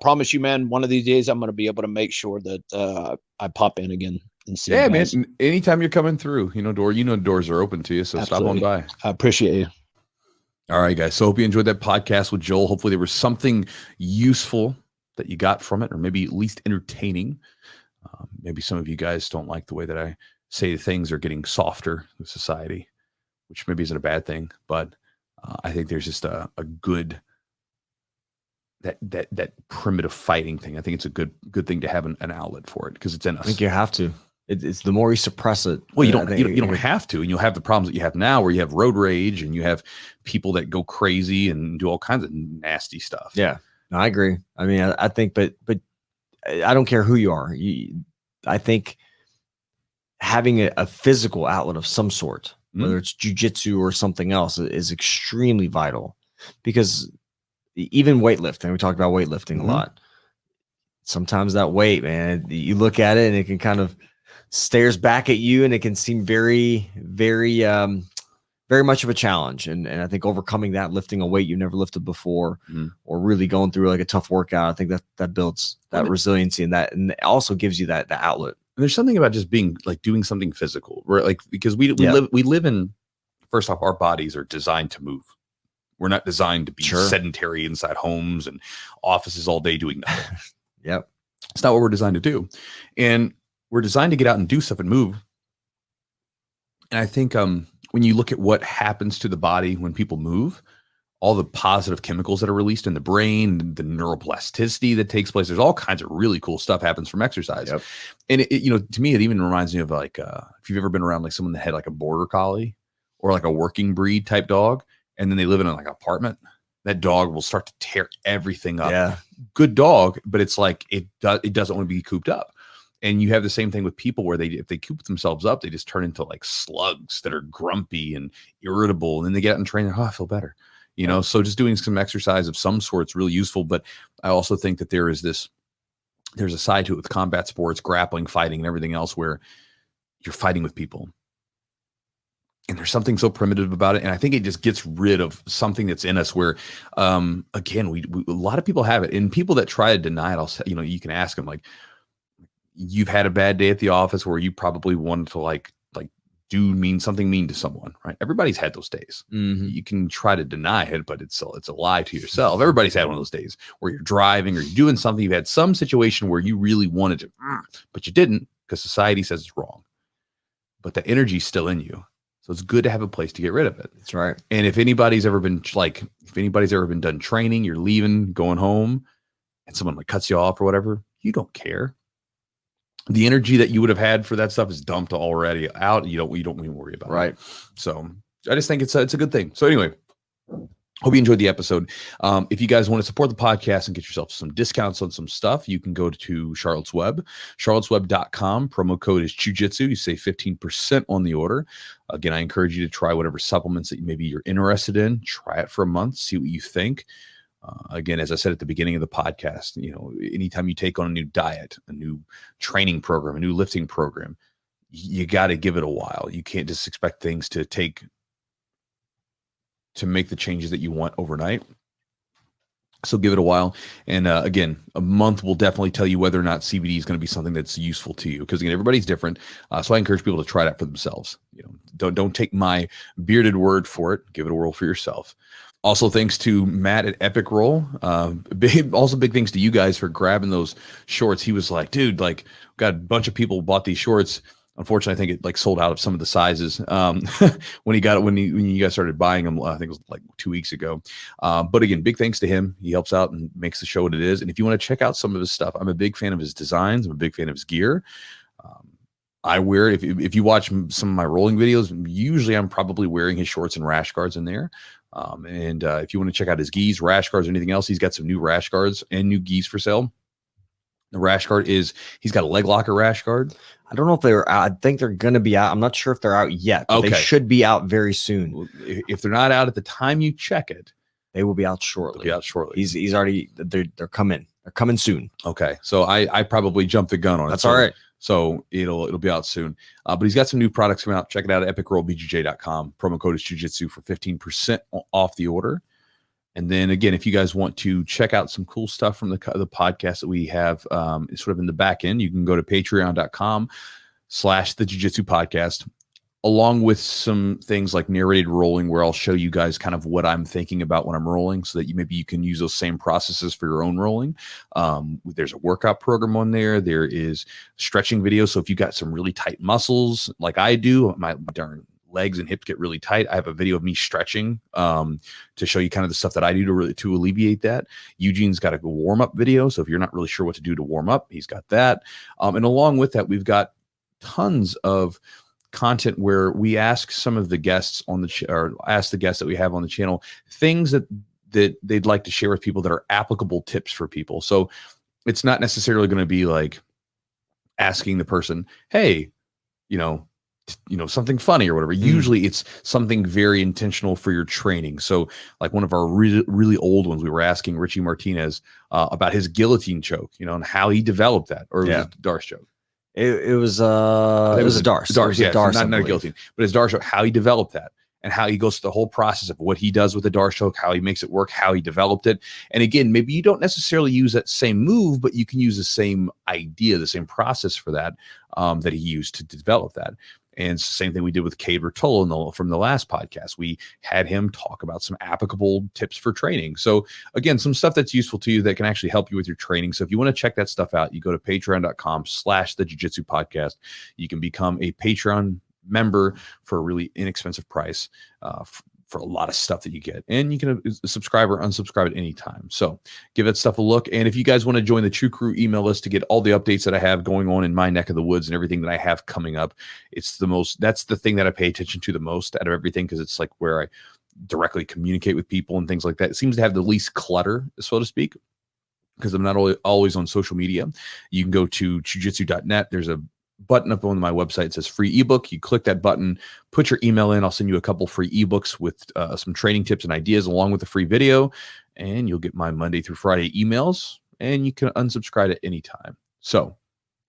promise you, man, one of these days I'm going to be able to make sure that I pop in again. and see Yeah, you man. guys. Anytime you're coming through, doors are open to you. So Absolutely. stop on by. I appreciate you. All right, guys. So hope you enjoyed that podcast with Joel. Hopefully there was something useful that you got from it, or maybe at least entertaining. Maybe some of you guys don't like the way that I say things are getting softer with society, which maybe isn't a bad thing, but I think there's just a good that primitive fighting thing. I think it's a good thing to have an outlet for it because it's in us. I think you have to. It's the more you suppress it. Well, you don't have to, and you'll have the problems that you have now, where you have road rage and you have people that go crazy and do all kinds of nasty stuff. Yeah, no, I agree. I mean, I think, but I don't care who you are. I think having a physical outlet of some sort, whether it's jiu-jitsu or something else, is extremely vital, because even weightlifting, we talked about weightlifting a lot. Sometimes that weight, man, you look at it and it can kind of stares back at you, and it can seem very, very, very much of a challenge. And I think overcoming that, lifting a weight you've never lifted before, or really going through like a tough workout, I think that builds that resiliency, and it also gives you that outlet. And there's something about just being like doing something physical, right? Like, because we live in, first off, our bodies are designed to move. We're not designed to be sedentary inside homes and offices all day doing nothing. Yep. It's not what we're designed to do. And we're designed to get out and do stuff and move. And I think when you look at what happens to the body when people move, all the positive chemicals that are released in the brain, the neuroplasticity that takes place, there's all kinds of really cool stuff happens from exercise. Yep. And to me, it even reminds me of like, if you've ever been around like someone that had like a border collie or like a working breed type dog, and then they live in like an apartment, that dog will start to tear everything up. Yeah. Good dog, but it's like, it doesn't want to be cooped up. And you have the same thing with people where if they coop themselves up, they just turn into like slugs that are grumpy and irritable. And then they get out and train, I feel better. So just doing some exercise of some sort is really useful. But I also think that there's a side to it with combat sports, grappling, fighting, and everything else where you're fighting with people. And there's something so primitive about it. And I think it just gets rid of something that's in us where, again, we a lot of people have it. And people that try to deny it, you can ask them, like, you've had a bad day at the office where you probably wanted to like do something mean to someone, right? Everybody's had those days. You can try to deny it, but it's a lie to yourself. Everybody's had one of those days where you're driving or you're doing something. You've had some situation where you really wanted to, but you didn't because society says it's wrong. But the energy's still in you. So it's good to have a place to get rid of it. That's right. And if anybody's ever been done training, you're leaving, going home, and someone like cuts you off or whatever, you don't care. The energy that you would have had for that stuff is dumped already out. You don't even worry about it. Right. So I just think it's a good thing. So anyway, hope you enjoyed the episode. If you guys want to support the podcast and get yourself some discounts on some stuff, you can go to Charlotte's Web, charlottesweb.com. Promo code is Jiu-Jitsu. You save 15% on the order. Again, I encourage you to try whatever supplements that maybe you're interested in. Try it for a month, see what you think. Again, as I said at the beginning of the podcast, anytime you take on a new diet, a new training program, a new lifting program, you got to give it a while. You can't just expect things to make the changes that you want overnight. So give it a while. And again, a month will definitely tell you whether or not CBD is going to be something that's useful to you. Because again, everybody's different. So I encourage people to try that for themselves. Don't take my bearded word for it. Give it a whirl for yourself. Also, thanks to Matt at Epic Roll. Big thanks to you guys for grabbing those shorts. He was like, dude, like, got a bunch of people bought these shorts. Unfortunately, I think it like sold out of some of the sizes when you guys started buying them. I think it was like 2 weeks ago. But again, big thanks to him. He helps out and makes the show what it is. And if you want to check out some of his stuff, I'm a big fan of his designs. I'm a big fan of his gear. I wear it. If you watch some of my rolling videos, usually I'm probably wearing his shorts and rash guards in there. And if you want to check out his Ghees, rash guards, or anything else, he's got some new rash guards and new Ghees for sale. The rash guard he's got a leg locker rash guard. I don't know if they're out. I think they're going to be out. I'm not sure if they're out yet, but they should be out very soon. If they're not out at the time you check it, they will be out shortly. He's already, they're coming. They're coming soon. Okay. So I probably jumped the gun on it. That's all right. So it'll be out soon. But he's got some new products coming out. Check it out at epicrollbjj.com. Promo code is Jiu-Jitsu for 15% off the order. And then again, if you guys want to check out some cool stuff from the podcast that we have sort of in the back end, you can go to patreon.com the Jiu-Jitsu podcast, along with some things like narrated rolling, where I'll show you guys kind of what I'm thinking about when I'm rolling, so that maybe you can use those same processes for your own rolling. There's a workout program on there. There is stretching videos. So if you got some really tight muscles like I do, my darn legs and hips get really tight, I have a video of me stretching to show you kind of the stuff that I do to alleviate that. Eugene's got a warm-up video. So if you're not really sure what to do to warm up, he's got that. And along with that, we've got tons of content where we ask some of the guests on the or ask the guests that we have on the channel things that they'd like to share with people that are applicable tips for people. So it's not necessarily going to be like asking the person, hey, something funny or whatever. Usually it's something very intentional for your training. So like one of our really, really old ones, we were asking Richie Martinez about his guillotine choke, and how he developed that, or it was a Darce choke. It was a Darce. Darce, yeah, Darce, not a guillotine, but his Darce choke, how he developed that, and how he goes through the whole process of what he does with the Darce choke, how he makes it work, how he developed it. And again, maybe you don't necessarily use that same move, but you can use the same idea, the same process for that, that he used to develop that. And it's the same thing we did with Cade Bertolo from the last podcast. We had him talk about some applicable tips for training. So again, some stuff that's useful to you that can actually help you with your training. So if you want to check that stuff out, you go to patreon.com/the Jiu-Jitsu podcast. You can become a Patreon member for a really inexpensive price for a lot of stuff that you get. And you can subscribe or unsubscribe at any time. So give that stuff a look. And if you guys want to join the True Crew email list to get all the updates that I have going on in my neck of the woods and everything that I have coming up, that's the thing that I pay attention to the most out of everything, because it's like where I directly communicate with people and things like that. It seems to have the least clutter, so to speak, because I'm not always on social media. You can go to jiujitsu.net. There's a button up on my website. It says free ebook. You click that button, put your email in. I'll send you a couple free ebooks with some training tips and ideas along with the free video, and you'll get my Monday through Friday emails, and you can unsubscribe at any time. So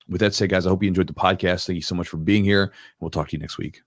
with that said, guys, I hope you enjoyed the podcast. Thank you so much for being here. We'll talk to you next week.